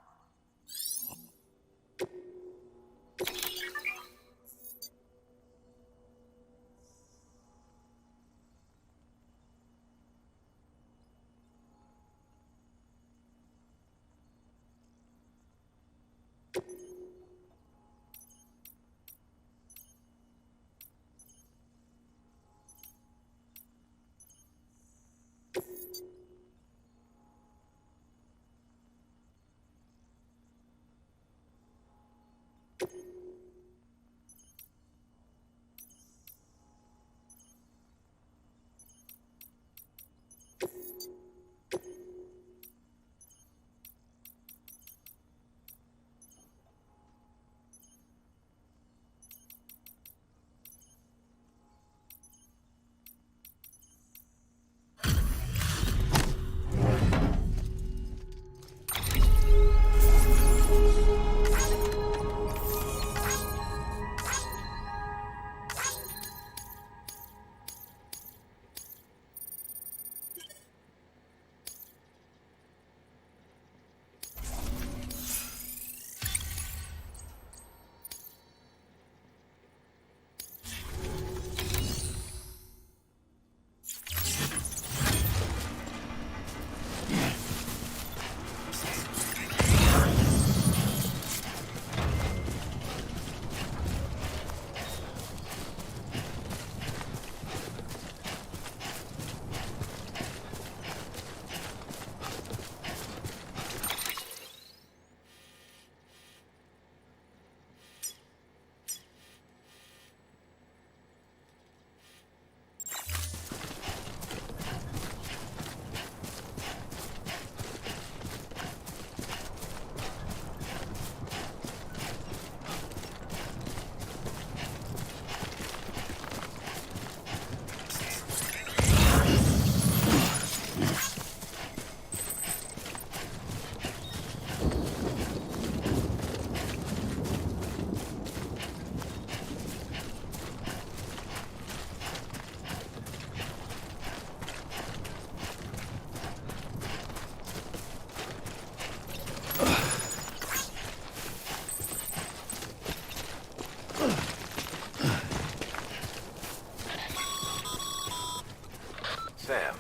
Sam,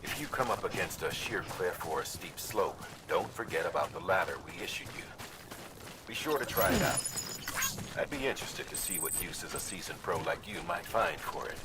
if you come up against a sheer cliff or a steep slope, don't forget about the ladder we issued you. Be sure to try it out. I'd be interested to see what uses a seasoned pro like you might find for it.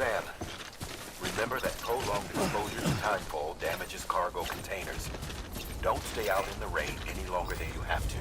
Sam, remember that prolonged exposure to timefall damages cargo containers. Don't stay out in the rain any longer than you have to.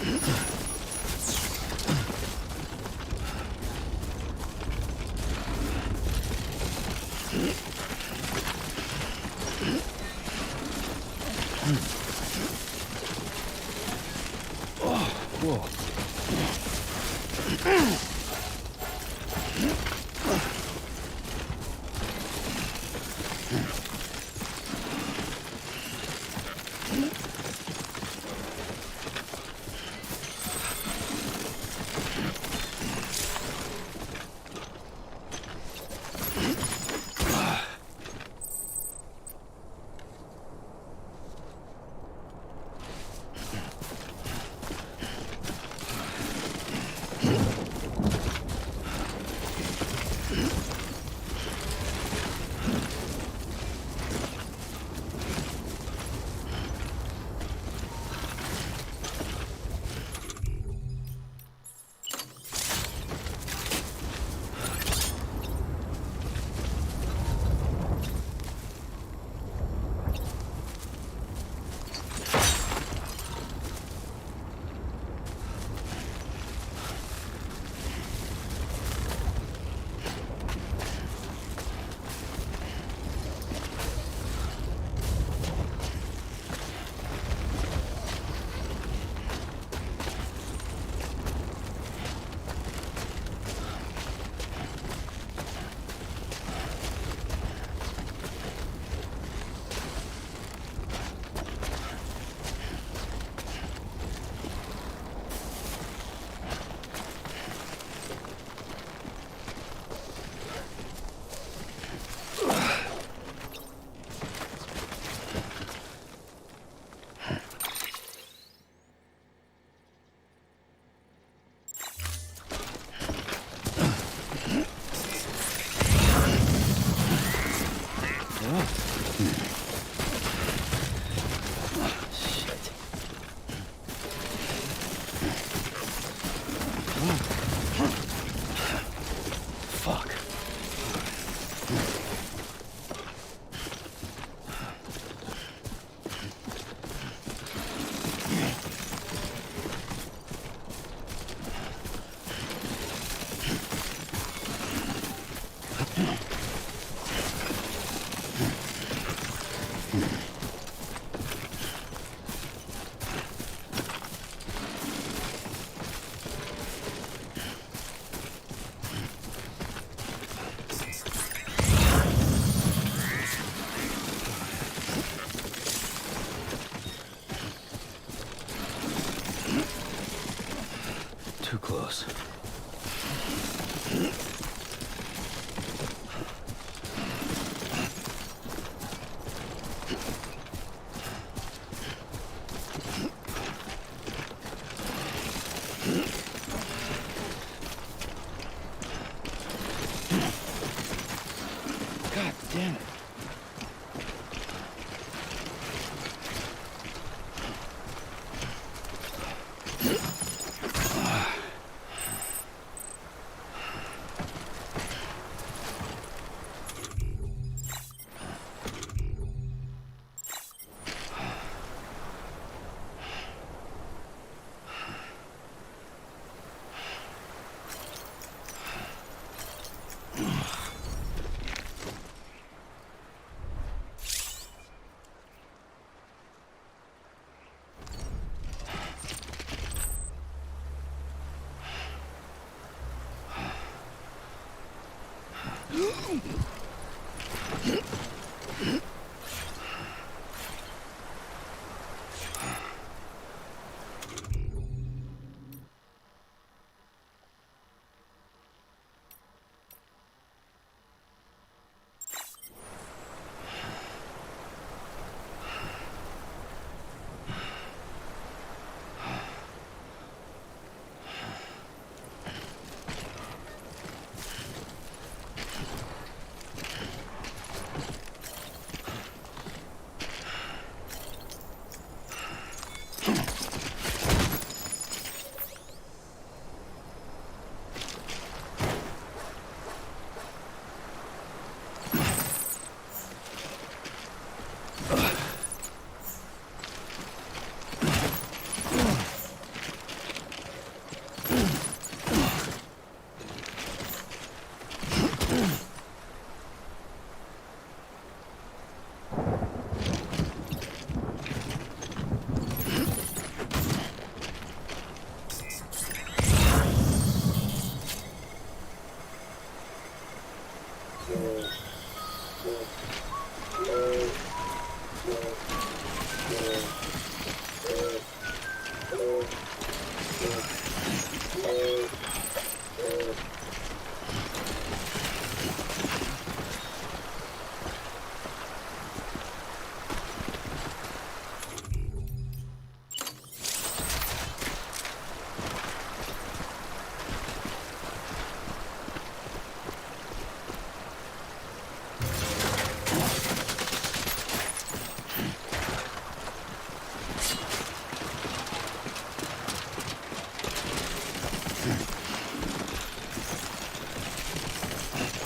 Whoa. Too close. God damn it.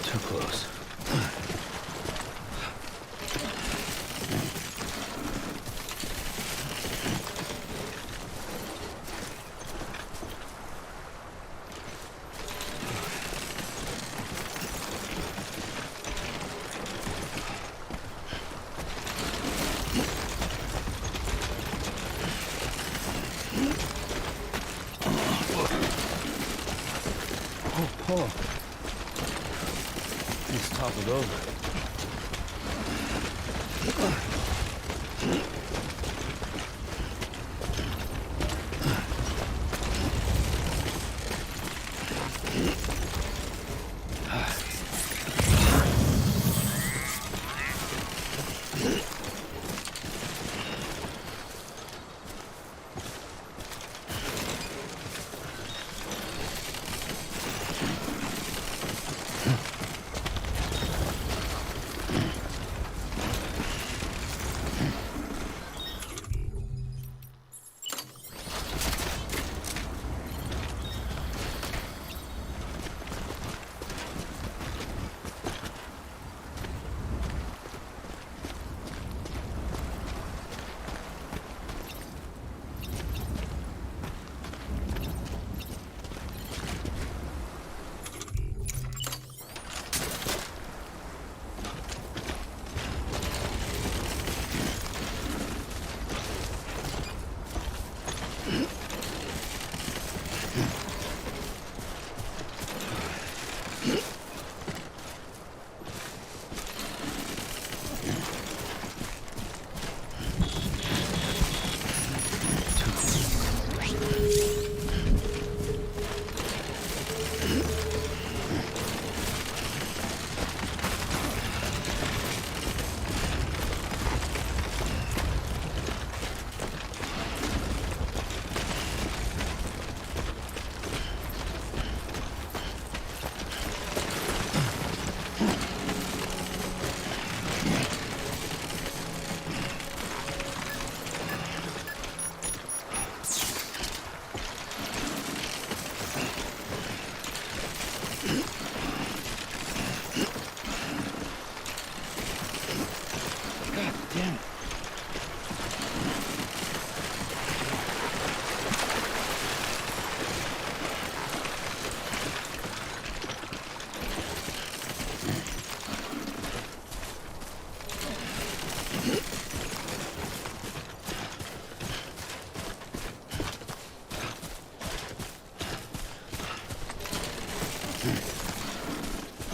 Too close. Oh, Paul. He's toppled over.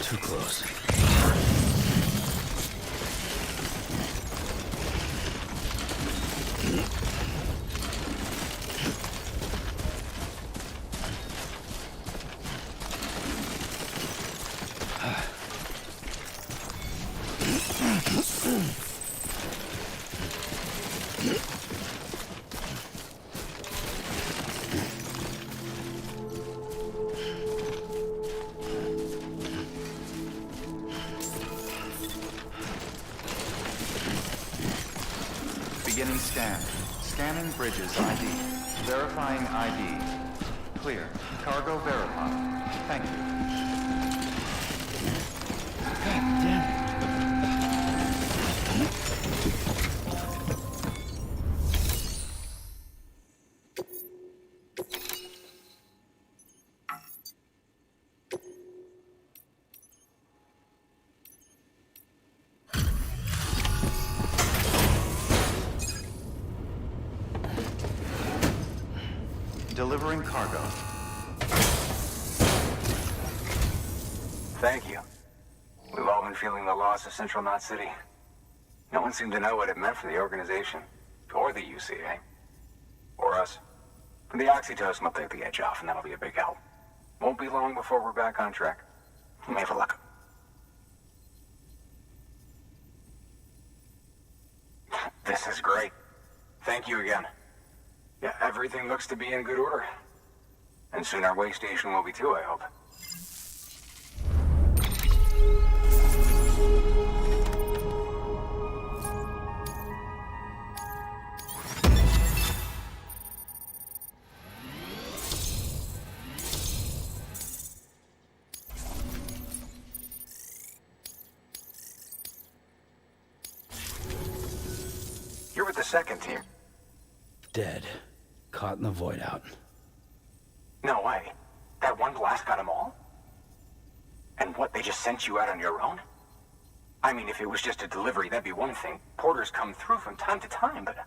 Too close. Beginning scan. Scanning bridges ID. Verifying ID. Clear. Cargo verified. Thank you. God damn it. Delivering cargo. Thank you. We've all been feeling the loss of Central Knot City. No one seemed to know what it meant for the organization. Or the UCA. Or us. The oxytocin will take the edge off, and that'll be a big help. Won't be long before we're back on track. You may have a look. This is great. Thank you again. Yeah, everything looks to be in good order. And soon our way station will be too, I hope. You're with the second team. Dead. Caught in the void out. No way. That one blast got them all? And what, they just sent you out on your own? I mean, if it was just a delivery, that'd be one thing. Porters come through from time to time, but...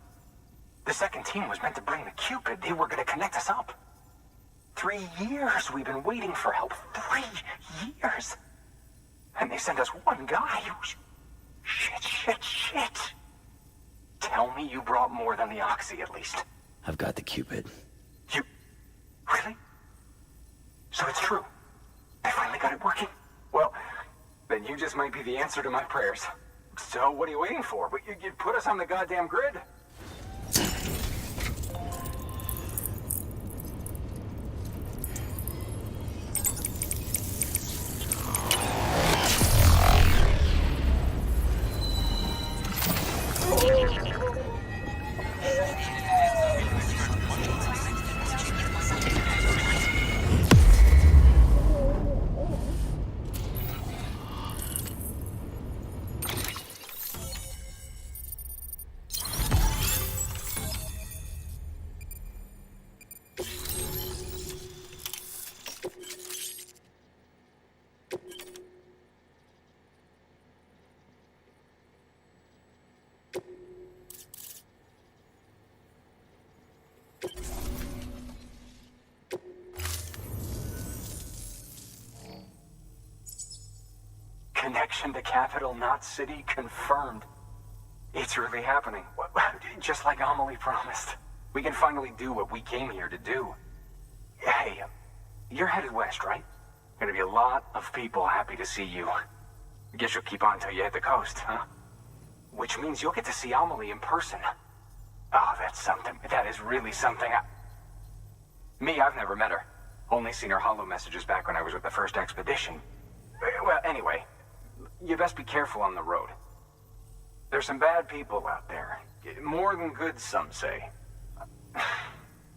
The second team was meant to bring the Cupid. They were gonna connect us up. 3 years we've been waiting for help. 3 years! And they sent us one guy who's... Shit. Tell me you brought more than the Oxy, at least. I've got the Cupid. You... Really? So it's true. I finally got it working. Well, then you just might be the answer to my prayers. So what are you waiting for? But you put us on the goddamn grid. Connection to Capital, not City, confirmed. It's really happening. Just like Amelie promised. We can finally do what we came here to do. Hey, you're headed west, right? Gonna be a lot of people happy to see you. I guess you'll keep on till you hit the coast, huh? Which means you'll get to see Amelie in person. Oh, that's something. That is really something. Me, I've never met her. Only seen her holo messages back when I was with the first expedition. Well, anyway, you best be careful on the road. There's some bad people out there. More than good, some say.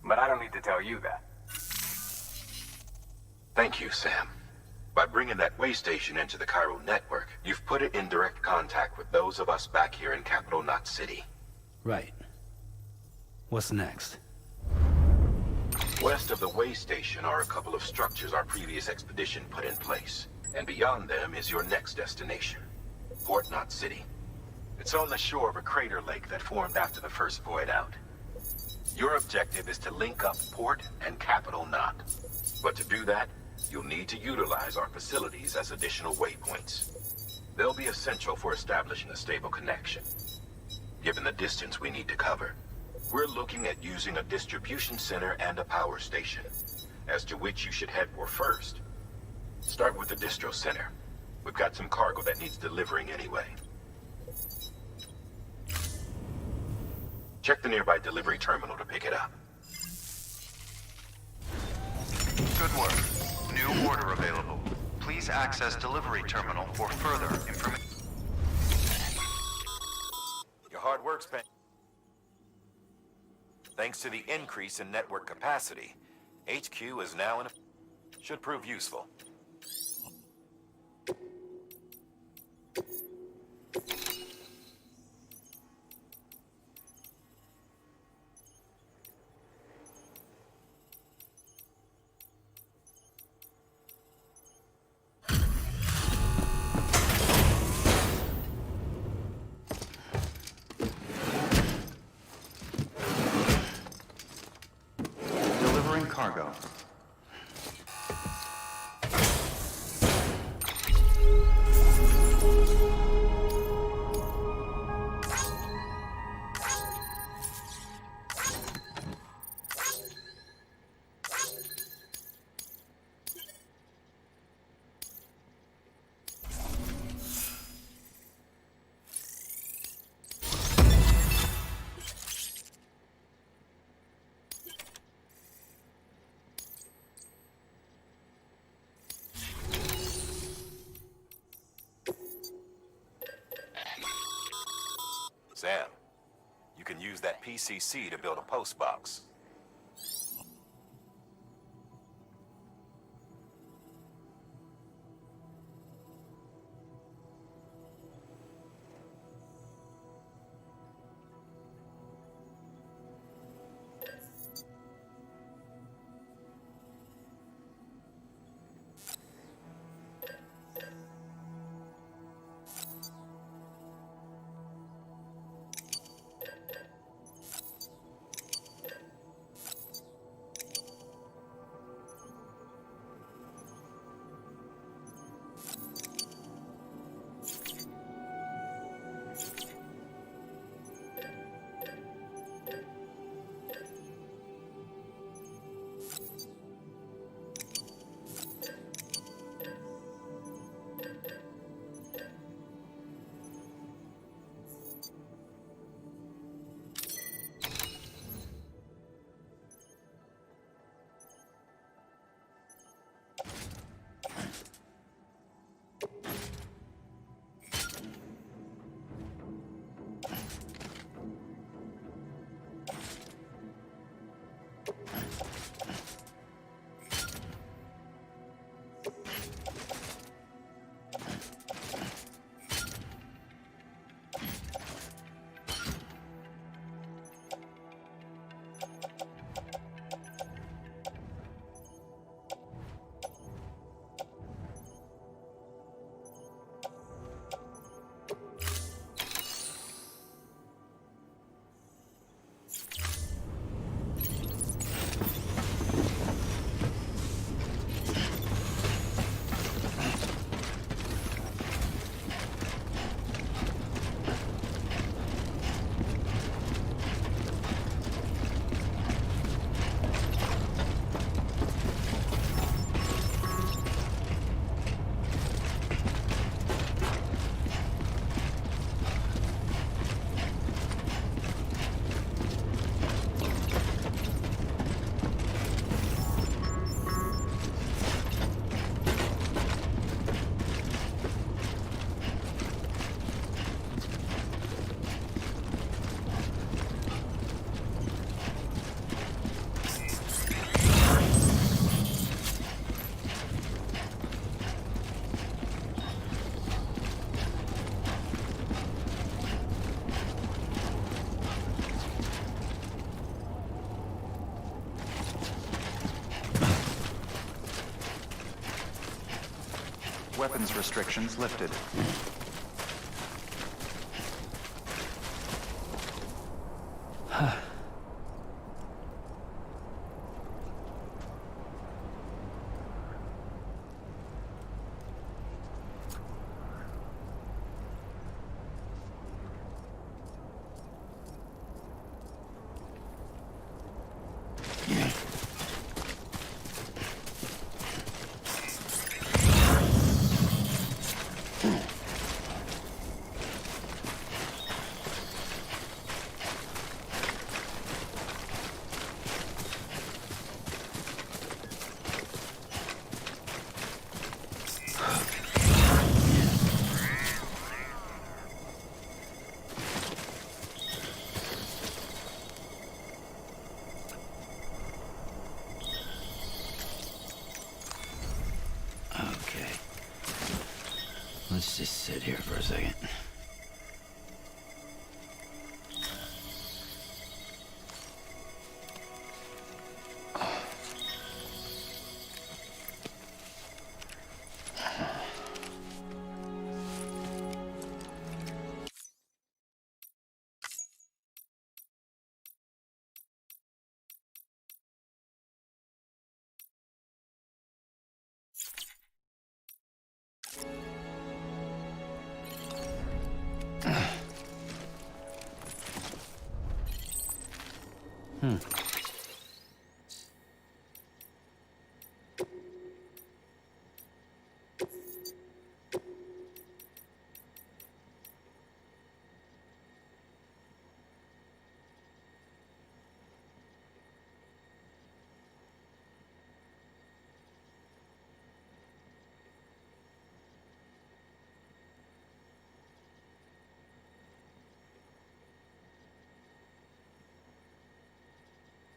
But I don't need to tell you that. Thank you, Sam. By bringing that way station into the Cairo network, you've put it in direct contact with those of us back here in Capital Knot City. Right. What's next? West of the way station are a couple of structures our previous expedition put in place. And beyond them is your next destination, Port Knot City. It's on the shore of a crater lake that formed after the first void out. Your objective is to link up Port and Capital Knot. But to do that, you'll need to utilize our facilities as additional waypoints. They'll be essential for establishing a stable connection. Given the distance we need to cover, we're looking at using a distribution center and a power station, as to which you should head for first. Start with the distro center. We've got some cargo that needs delivering anyway. Check the nearby delivery terminal to pick it up. Good work. New order available. Please access delivery terminal for further information. Your hard work's paying. Thanks to the increase in network capacity, HQ is now in a... should prove useful. Delivering cargo. PCC to build a post box. Weapons restrictions lifted. Let's just sit here for a second.